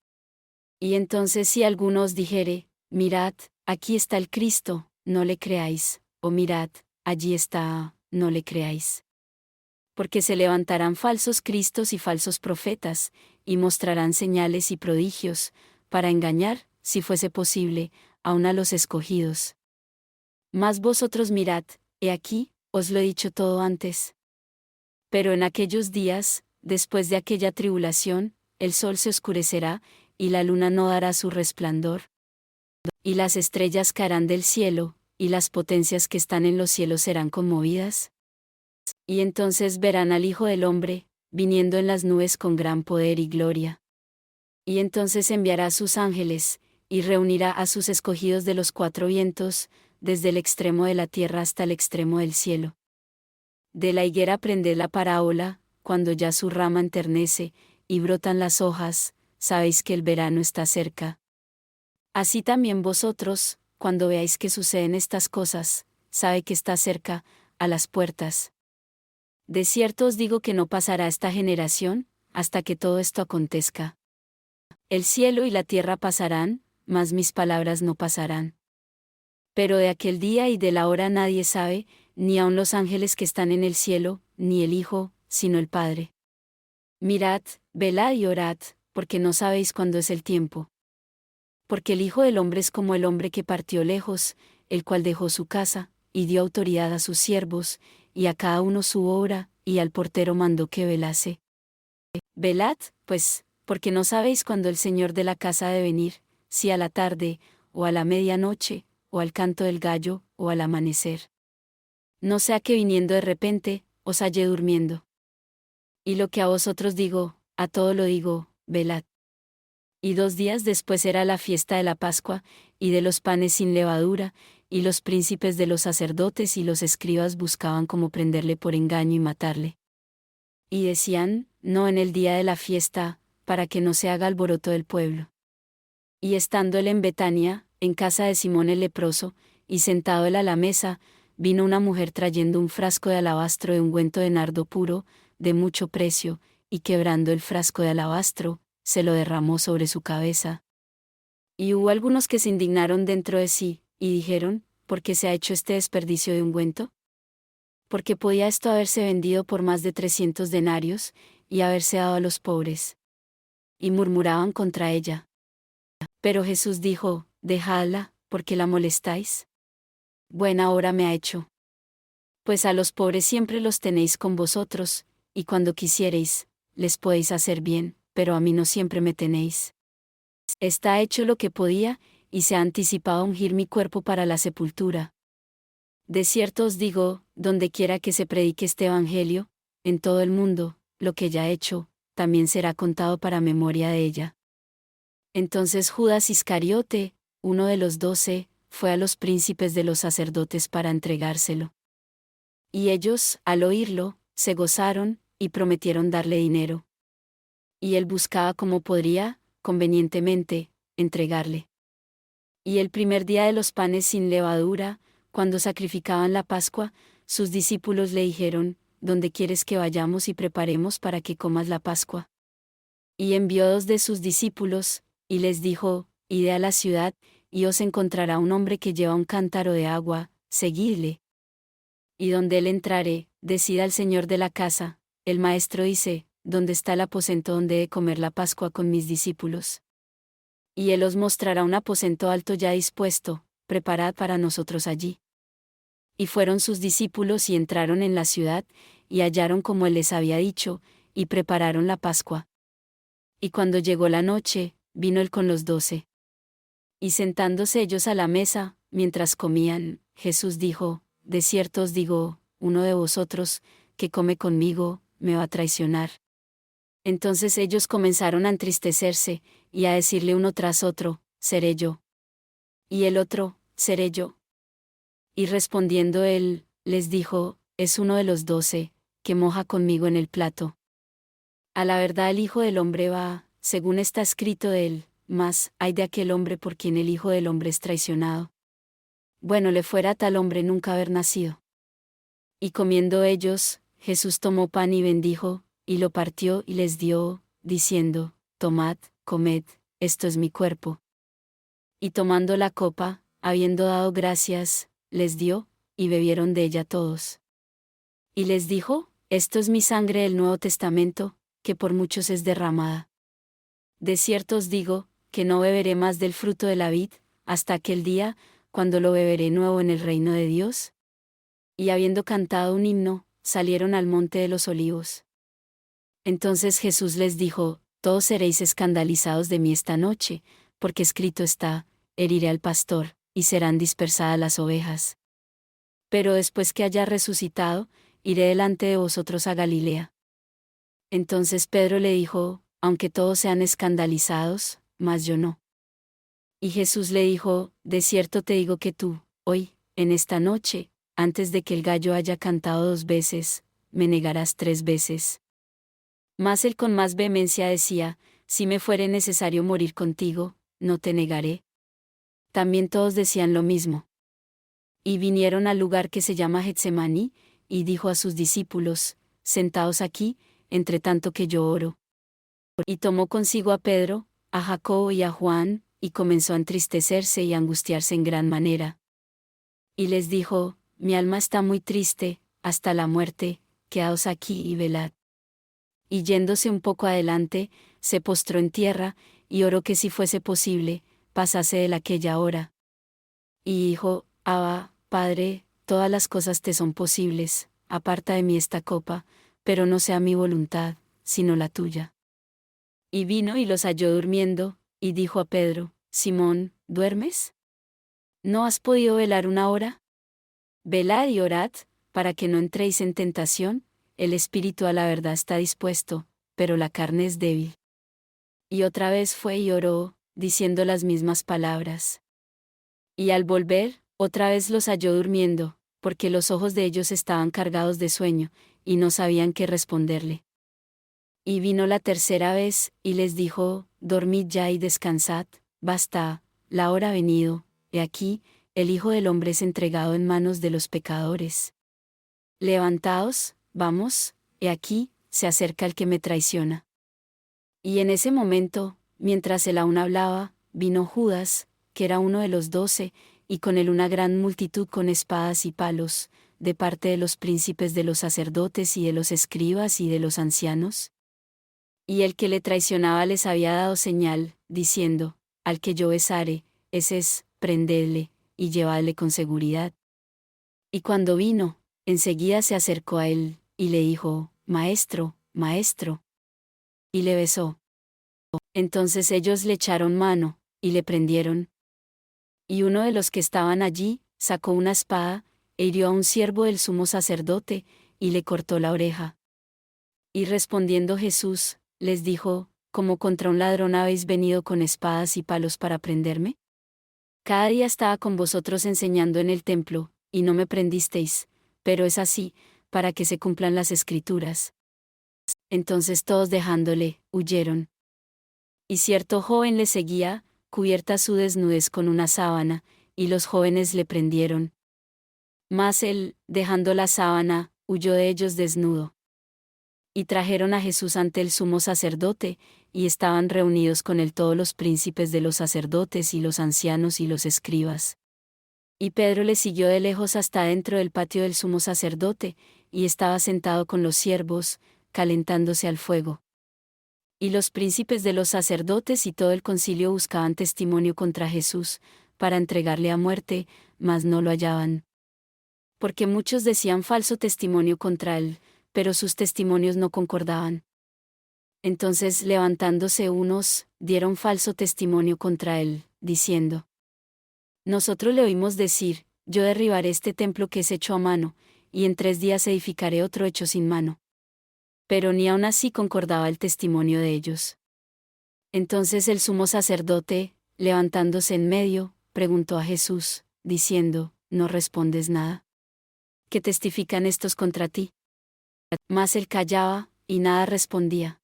Y entonces si alguno os dijere: Mirad, aquí está el Cristo, no le creáis, o mirad, allí está, no le creáis. Porque se levantarán falsos cristos y falsos profetas, y mostrarán señales y prodigios, para engañar, si fuese posible, aun a los escogidos. Mas vosotros mirad, he aquí, os lo he dicho todo antes. Pero en aquellos días, después de aquella tribulación, el sol se oscurecerá, y la luna no dará su resplandor. Y las estrellas caerán del cielo, y las potencias que están en los cielos serán conmovidas. Y entonces verán al Hijo del Hombre, viniendo en las nubes con gran poder y gloria. Y entonces enviará a sus ángeles, y reunirá a sus escogidos de los cuatro vientos, desde el extremo de la tierra hasta el extremo del cielo. De la higuera aprended la parábola: cuando ya su rama enternece, y brotan las hojas, sabéis que el verano está cerca. Así también vosotros, cuando veáis que suceden estas cosas, sabe que está cerca, a las puertas. De cierto os digo que no pasará esta generación, hasta que todo esto acontezca. El cielo y la tierra pasarán, mas mis palabras no pasarán. Pero de aquel día y de la hora nadie sabe, ni aun los ángeles que están en el cielo, ni el Hijo, sino el Padre. Mirad, velad y orad, porque no sabéis cuándo es el tiempo. Porque el Hijo del Hombre es como el hombre que partió lejos, el cual dejó su casa, y dio autoridad a sus siervos, y a cada uno su obra, y al portero mandó que velase. Velad, pues, porque no sabéis cuándo el Señor de la casa ha de venir, si a la tarde, o a la medianoche, o al canto del gallo, o al amanecer. No sea que viniendo de repente, os halle durmiendo. Y lo que a vosotros digo, a todo lo digo, velad. Y 2 días después era la fiesta de la Pascua, y de los panes sin levadura, y los príncipes de los sacerdotes y los escribas buscaban cómo prenderle por engaño y matarle. Y decían: no en el día de la fiesta, para que no se haga alboroto del pueblo. Y estando él en Betania, en casa de Simón el leproso, y sentado él a la mesa, vino una mujer trayendo un frasco de alabastro de ungüento de nardo puro, de mucho precio, y quebrando el frasco de alabastro, se lo derramó sobre su cabeza. Y hubo algunos que se indignaron dentro de sí, y dijeron, ¿por qué se ha hecho este desperdicio de ungüento? Porque podía esto haberse vendido por más de 300 denarios, y haberse dado a los pobres. Y murmuraban contra ella. Pero Jesús dijo, dejadla, ¿por qué la molestáis? Buena hora me ha hecho. Pues a los pobres siempre los tenéis con vosotros, y cuando quisiereis, les podéis hacer bien, pero a mí no siempre me tenéis. Está hecho lo que podía, y se ha anticipado a ungir mi cuerpo para la sepultura. De cierto os digo, dondequiera que se predique este evangelio, en todo el mundo, lo que ella ha hecho, también será contado para memoria de ella. Entonces Judas Iscariote, uno de los 12, fue a los príncipes de los sacerdotes para entregárselo. Y ellos, al oírlo, se gozaron, y prometieron darle dinero. Y él buscaba cómo podría, convenientemente, entregarle. Y el primer día de los panes sin levadura, cuando sacrificaban la Pascua, sus discípulos le dijeron, ¿dónde quieres que vayamos y preparemos para que comas la Pascua? Y envió 2 de sus discípulos, y les dijo, id a la ciudad, y os encontrará un hombre que lleva un cántaro de agua, seguidle. Y donde él entrare, decid al señor de la casa, el maestro dice, ¿dónde está el aposento donde he de comer la Pascua con mis discípulos? Y él os mostrará un aposento alto ya dispuesto, preparad para nosotros allí. Y fueron sus discípulos y entraron en la ciudad, y hallaron como él les había dicho, y prepararon la Pascua. Y cuando llegó la noche, vino él con los 12. Y sentándose ellos a la mesa, mientras comían, Jesús dijo, de cierto os digo, uno de vosotros, que come conmigo, me va a traicionar. Entonces ellos comenzaron a entristecerse, y a decirle uno tras otro, seré yo. Y el otro, seré yo. Y respondiendo él, les dijo, es uno de los 12, que moja conmigo en el plato. A la verdad el Hijo del Hombre va, según está escrito de él, mas, ay de aquel hombre por quien el Hijo del Hombre es traicionado. Bueno le fuera a tal hombre nunca haber nacido. Y comiendo ellos, Jesús tomó pan y bendijo, y lo partió y les dio, diciendo, tomad, comed, esto es mi cuerpo. Y tomando la copa, habiendo dado gracias, les dio, y bebieron de ella todos. Y les dijo, esto es mi sangre del Nuevo Testamento, que por muchos es derramada. De cierto os digo, que no beberé más del fruto de la vid, hasta aquel día, cuando lo beberé nuevo en el reino de Dios. Y habiendo cantado un himno, salieron al monte de los olivos. Entonces Jesús les dijo, todos seréis escandalizados de mí esta noche, porque escrito está, heriré al pastor, y serán dispersadas las ovejas. Pero después que haya resucitado, iré delante de vosotros a Galilea. Entonces Pedro le dijo, aunque todos sean escandalizados, mas yo no. Y Jesús le dijo, de cierto te digo que tú, hoy, en esta noche, antes de que el gallo haya cantado 2 veces, me negarás 3 veces. Mas él con más vehemencia decía, si me fuere necesario morir contigo, no te negaré. También todos decían lo mismo. Y vinieron al lugar que se llama Getsemaní, y dijo a sus discípulos, sentaos aquí, entre tanto que yo oro. Y tomó consigo a Pedro, a Jacobo y a Juan, y comenzó a entristecerse y a angustiarse en gran manera. Y les dijo, mi alma está muy triste, hasta la muerte, quedaos aquí y velad. Y yéndose un poco adelante, se postró en tierra, y oró que si fuese posible, pasase de aquella hora. Y dijo, Abba, Padre, todas las cosas te son posibles, aparta de mí esta copa, pero no sea mi voluntad, sino la tuya. Y vino y los halló durmiendo, y dijo a Pedro, Simón, ¿duermes? ¿No has podido velar 1 hora? Velad y orad, para que no entréis en tentación, el espíritu a la verdad está dispuesto, pero la carne es débil. Y otra vez fue y oró, diciendo las mismas palabras. Y al volver, otra vez los halló durmiendo, porque los ojos de ellos estaban cargados de sueño, y no sabían qué responderle. Y vino la tercera vez, y les dijo, dormid ya y descansad, basta, la hora ha venido, he aquí, el Hijo del Hombre es entregado en manos de los pecadores. Levantaos, vamos, he aquí, se acerca el que me traiciona. Y en ese momento, mientras él aún hablaba, vino Judas, que era uno de los 12, y con él una gran multitud con espadas y palos, de parte de los príncipes de los sacerdotes y de los escribas y de los ancianos. Y el que le traicionaba les había dado señal, diciendo: al que yo besare, ese es, prendedle, y llevadle con seguridad. Y cuando vino, enseguida se acercó a él, y le dijo: Maestro, Maestro. Y le besó. Entonces ellos le echaron mano, y le prendieron. Y uno de los que estaban allí, sacó una espada, e hirió a un siervo del sumo sacerdote, y le cortó la oreja. Y respondiendo Jesús, les dijo: ¿Cómo contra un ladrón habéis venido con espadas y palos para prenderme? Cada día estaba con vosotros enseñando en el templo, y no me prendisteis, pero es así, para que se cumplan las Escrituras. Entonces todos dejándole, huyeron. Y cierto joven le seguía, cubierta su desnudez con una sábana, y los jóvenes le prendieron. Mas él, dejando la sábana, huyó de ellos desnudo. Y trajeron a Jesús ante el sumo sacerdote, y estaban reunidos con él todos los príncipes de los sacerdotes y los ancianos y los escribas. Y Pedro le siguió de lejos hasta dentro del patio del sumo sacerdote, y estaba sentado con los siervos, calentándose al fuego. Y los príncipes de los sacerdotes y todo el concilio buscaban testimonio contra Jesús, para entregarle a muerte, mas no lo hallaban. Porque muchos decían falso testimonio contra él, pero sus testimonios no concordaban. Entonces levantándose unos, dieron falso testimonio contra él, diciendo: nosotros le oímos decir: yo derribaré este templo que es hecho a mano, y en 3 días edificaré otro hecho sin mano. Pero ni aun así concordaba el testimonio de ellos. Entonces el sumo sacerdote, levantándose en medio, preguntó a Jesús, diciendo: ¿no respondes nada? ¿Qué testifican estos contra ti? Mas él callaba, y nada respondía.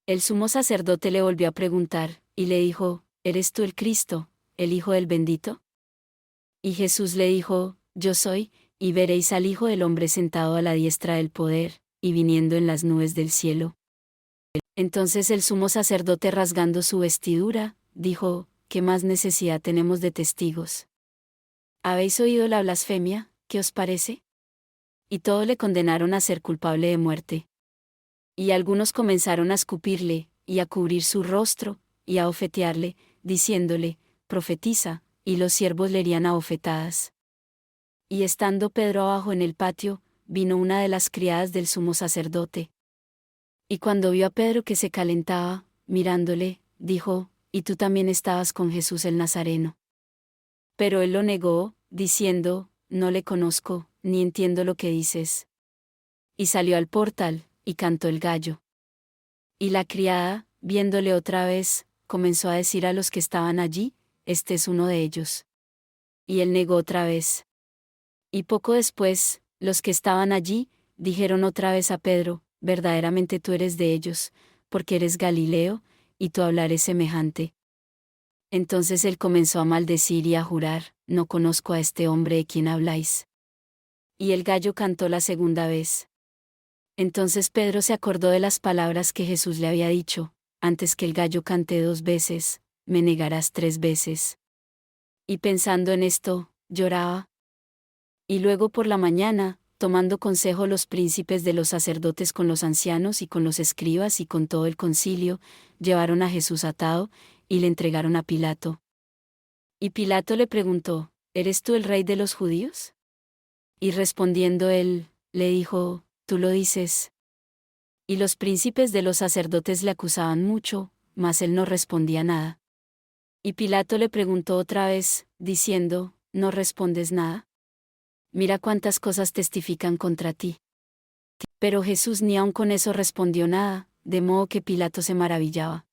El sumo sacerdote le volvió a preguntar, y le dijo: ¿eres tú el Cristo, el Hijo del Bendito? Y Jesús le dijo: yo soy, y veréis al Hijo del Hombre sentado a la diestra del poder, y viniendo en las nubes del cielo. Entonces el sumo sacerdote, rasgando su vestidura, dijo: ¿qué más necesidad tenemos de testigos? ¿Habéis oído la blasfemia? ¿Qué os parece? Y todos le condenaron a ser culpable de muerte. Y algunos comenzaron a escupirle, y a cubrir su rostro, y a abofetearle, diciéndole: profetiza, y los siervos le herían a bofetadas. Y estando Pedro abajo en el patio, vino una de las criadas del sumo sacerdote. Y cuando vio a Pedro que se calentaba, mirándole, dijo: ¿y tú también estabas con Jesús el Nazareno? Pero él lo negó, diciendo: no le conozco, ni entiendo lo que dices. Y salió al portal, y cantó el gallo. Y la criada, viéndole otra vez, comenzó a decir a los que estaban allí: este es uno de ellos. Y él negó otra vez. Y poco después, los que estaban allí, dijeron otra vez a Pedro: verdaderamente tú eres de ellos, porque eres Galileo, y tu hablar es semejante. Entonces él comenzó a maldecir y a jurar: no conozco a este hombre de quien habláis. Y el gallo cantó la segunda vez. Entonces Pedro se acordó de las palabras que Jesús le había dicho: antes que el gallo cante 2 veces, me negarás 3 veces. Y pensando en esto, lloraba. Y luego por la mañana, tomando consejo los príncipes de los sacerdotes con los ancianos y con los escribas y con todo el concilio, llevaron a Jesús atado, y le entregaron a Pilato. Y Pilato le preguntó: ¿eres tú el rey de los judíos? Y respondiendo él, le dijo: tú lo dices. Y los príncipes de los sacerdotes le acusaban mucho, mas él no respondía nada. Y Pilato le preguntó otra vez, diciendo: ¿no respondes nada? Mira cuántas cosas testifican contra ti. Pero Jesús ni aun con eso respondió nada, de modo que Pilato se maravillaba.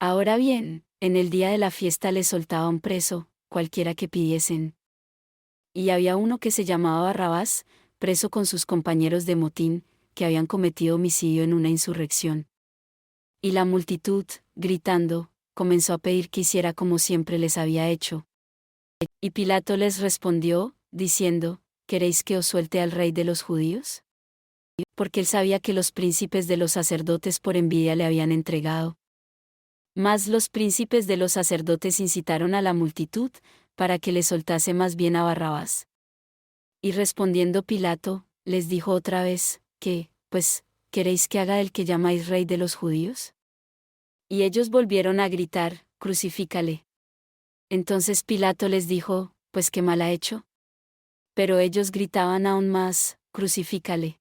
Ahora bien, en el día de la fiesta le soltaba un preso, cualquiera que pidiesen. Y había uno que se llamaba Barrabás, preso con sus compañeros de motín, que habían cometido homicidio en una insurrección. Y la multitud, gritando, comenzó a pedir que hiciera como siempre les había hecho. Y Pilato les respondió, diciendo: ¿queréis que os suelte al rey de los judíos? porque él sabía que los príncipes de los sacerdotes por envidia le habían entregado. Mas los príncipes de los sacerdotes incitaron a la multitud, para que le soltase más bien a Barrabás. Y respondiendo Pilato, les dijo otra vez, ¿qué, pues, queréis que haga el que llamáis rey de los judíos? Y ellos volvieron a gritar, crucifícale. Entonces Pilato les dijo, pues qué mal ha hecho. Pero ellos gritaban aún más, crucifícale.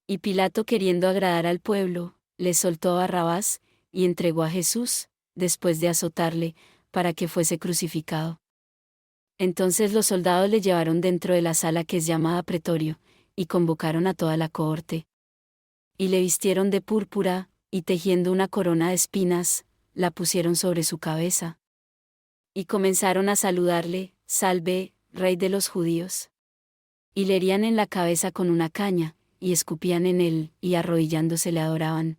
Y Pilato, queriendo agradar al pueblo, les soltó a Barrabás, y entregó a Jesús, después de azotarle, para que fuese crucificado. Entonces los soldados le llevaron dentro de la sala que es llamada Pretorio, y convocaron a toda la cohorte. Y le vistieron de púrpura, y tejiendo una corona de espinas, la pusieron sobre su cabeza. Y comenzaron a saludarle, salve, rey de los judíos. Y le herían en la cabeza con una caña, y escupían en él, y arrodillándose le adoraban.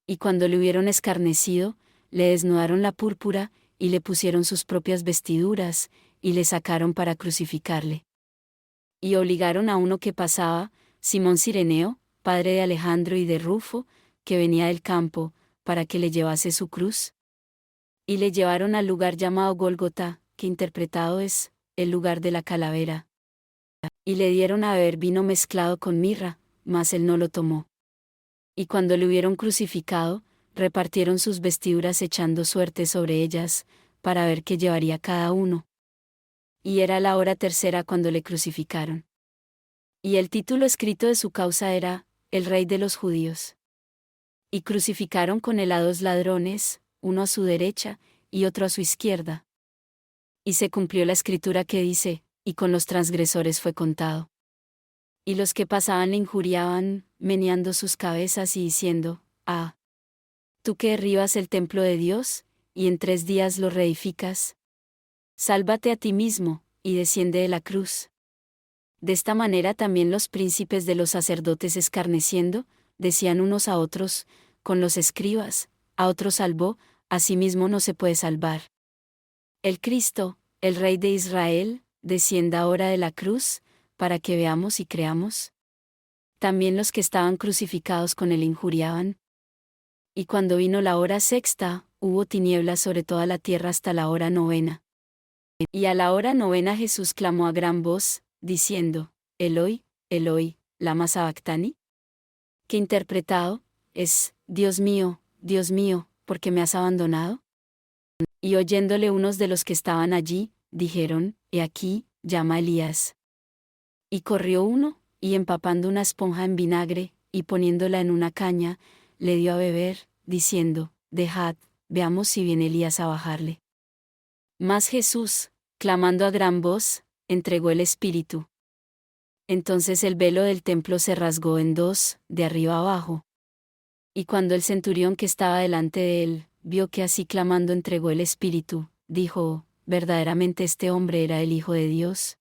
Y cuando le hubieron escarnecido, le desnudaron la púrpura, y le pusieron sus propias vestiduras, y le sacaron para crucificarle. Y obligaron a uno que pasaba, Simón Cireneo, padre de Alejandro y de Rufo, que venía del campo, para que le llevase su cruz. Y le llevaron al lugar llamado Gólgota, que interpretado es, el lugar de la calavera. Y le dieron a beber vino mezclado con mirra, mas él no lo tomó. Y cuando le hubieron crucificado, repartieron sus vestiduras echando suerte sobre ellas, para ver qué llevaría cada uno. Y era la hora tercera cuando le crucificaron. Y el título escrito de su causa era, El Rey de los Judíos. Y crucificaron con él a 2 ladrones, uno a su derecha, y otro a su izquierda. Y se cumplió la escritura que dice, y con los transgresores fue contado. Y los que pasaban le injuriaban, meneando sus cabezas y diciendo, ah, tú que derribas el templo de Dios, y en 3 días lo reedificas. Sálvate a ti mismo, y desciende de la cruz. De esta manera también los príncipes de los sacerdotes escarneciendo, decían unos a otros, con los escribas, a otros salvó, a sí mismo no se puede salvar. El Cristo, el Rey de Israel, descienda ahora de la cruz, para que veamos y creamos. También los que estaban crucificados con él injuriaban. Y cuando vino la hora sexta, hubo tinieblas sobre toda la tierra hasta la hora 9. Y a la hora 9 Jesús clamó a gran voz, diciendo, Eloi, Eloi, lama sabactani. Que interpretado, es, Dios mío, ¿por qué me has abandonado? Y oyéndole unos de los que estaban allí, dijeron, He aquí, llama a Elías. Y corrió uno, y empapando una esponja en vinagre, y poniéndola en una caña, le dio a beber, diciendo, Dejad, veamos si viene Elías a bajarle. Mas Jesús, clamando a gran voz, entregó el Espíritu. Entonces el velo del templo se rasgó en 2, de arriba abajo. Y cuando el centurión que estaba delante de él, vio que así clamando entregó el Espíritu, dijo, verdaderamente este hombre era el Hijo de Dios.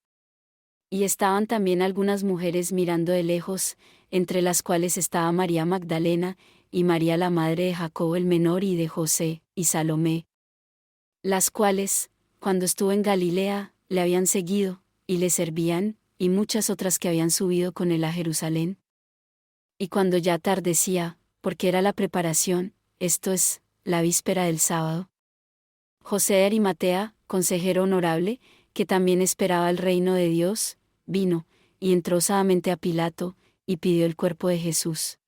Y estaban también algunas mujeres mirando de lejos, entre las cuales estaba María Magdalena, y María la madre de Jacobo el menor y de José, y Salomé. Las cuales, cuando estuvo en Galilea, le habían seguido, y le servían, y muchas otras que habían subido con él a Jerusalén. Y cuando ya atardecía, porque era la preparación, esto es, la víspera del sábado, José de Arimatea, consejero honorable, que también esperaba el reino de Dios, vino, y entró osadamente a Pilato, y pidió el cuerpo de Jesús.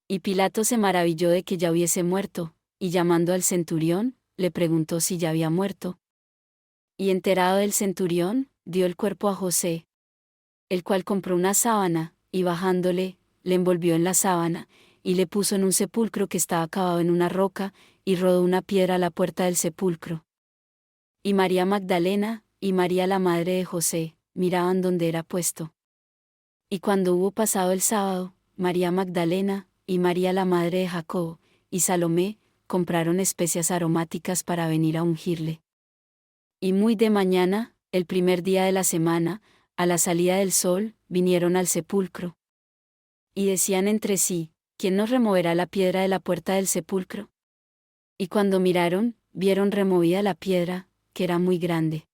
Y Pilato se maravilló de que ya hubiese muerto, y llamando al centurión, le preguntó si ya había muerto. Y enterado del centurión, dio el cuerpo a José, el cual compró una sábana, y bajándole, le envolvió en la sábana, y le puso en un sepulcro que estaba cavado en una roca, y rodó una piedra a la puerta del sepulcro. Y María Magdalena, y María la madre de José, miraban donde era puesto. Y cuando hubo pasado el sábado, María Magdalena, y María la madre de Jacobo, y Salomé, compraron especias aromáticas para venir a ungirle. Y muy de mañana, el primer día de la semana, a la salida del sol, vinieron al sepulcro. Y decían entre sí, ¿quién nos removerá la piedra de la puerta del sepulcro? Y cuando miraron, vieron removida la piedra, que era muy grande.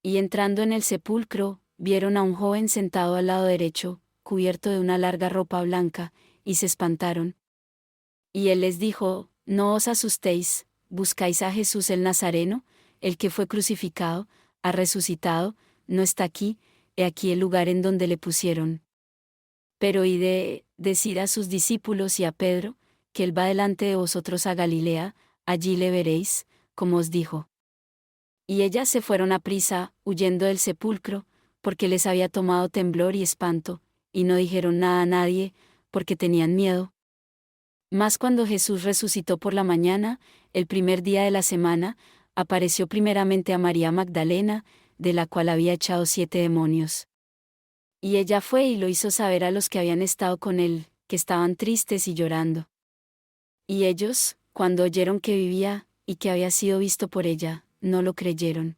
Y entrando en el sepulcro, vieron a un joven sentado al lado derecho, cubierto de una larga ropa blanca, y se espantaron. Y él les dijo: No os asustéis, buscáis a Jesús el Nazareno, el que fue crucificado, ha resucitado, no está aquí, he aquí el lugar en donde le pusieron. Pero decid a sus discípulos y a Pedro, que él va delante de vosotros a Galilea, allí le veréis, como os dijo. Y ellas se fueron aprisa, huyendo del sepulcro, porque les había tomado temblor y espanto, y no dijeron nada a nadie, porque tenían miedo. Mas cuando Jesús resucitó por la mañana, el primer día de la semana, apareció primeramente a María Magdalena, de la cual había echado 7 demonios. Y ella fue y lo hizo saber a los que habían estado con él, que estaban tristes y llorando. Y ellos, cuando oyeron que vivía, y que había sido visto por ella, no lo creyeron.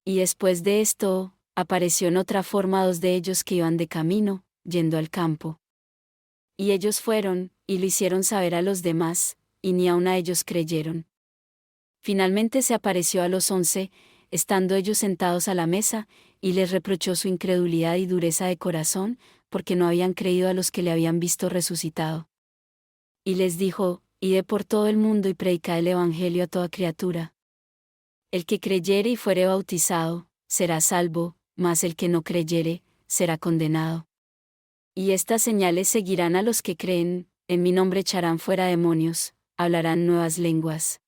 Y después de esto, apareció en otra forma 2 de ellos que iban de camino, yendo al campo. Y ellos fueron, y lo hicieron saber a los demás, y ni aun a ellos creyeron. Finalmente se apareció a los 11, estando ellos sentados a la mesa, y les reprochó su incredulidad y dureza de corazón, porque no habían creído a los que le habían visto resucitado. Y les dijo: Id por todo el mundo y predicad el evangelio a toda criatura. El que creyere y fuere bautizado, será salvo, mas el que no creyere, será condenado. Y estas señales seguirán a los que creen: en mi nombre echarán fuera demonios, hablarán nuevas lenguas.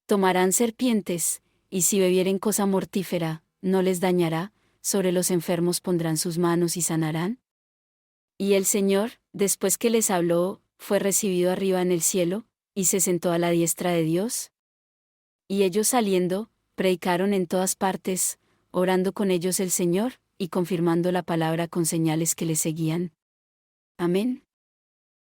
Tomarán serpientes, y si bebieren cosa mortífera, no les dañará, sobre los enfermos pondrán sus manos y sanarán. Y el Señor, después que les habló, fue recibido arriba en el cielo, y se sentó a la diestra de Dios. Y ellos saliendo, predicaron en todas partes, orando con ellos el Señor, y confirmando la palabra con señales que le seguían. Amén.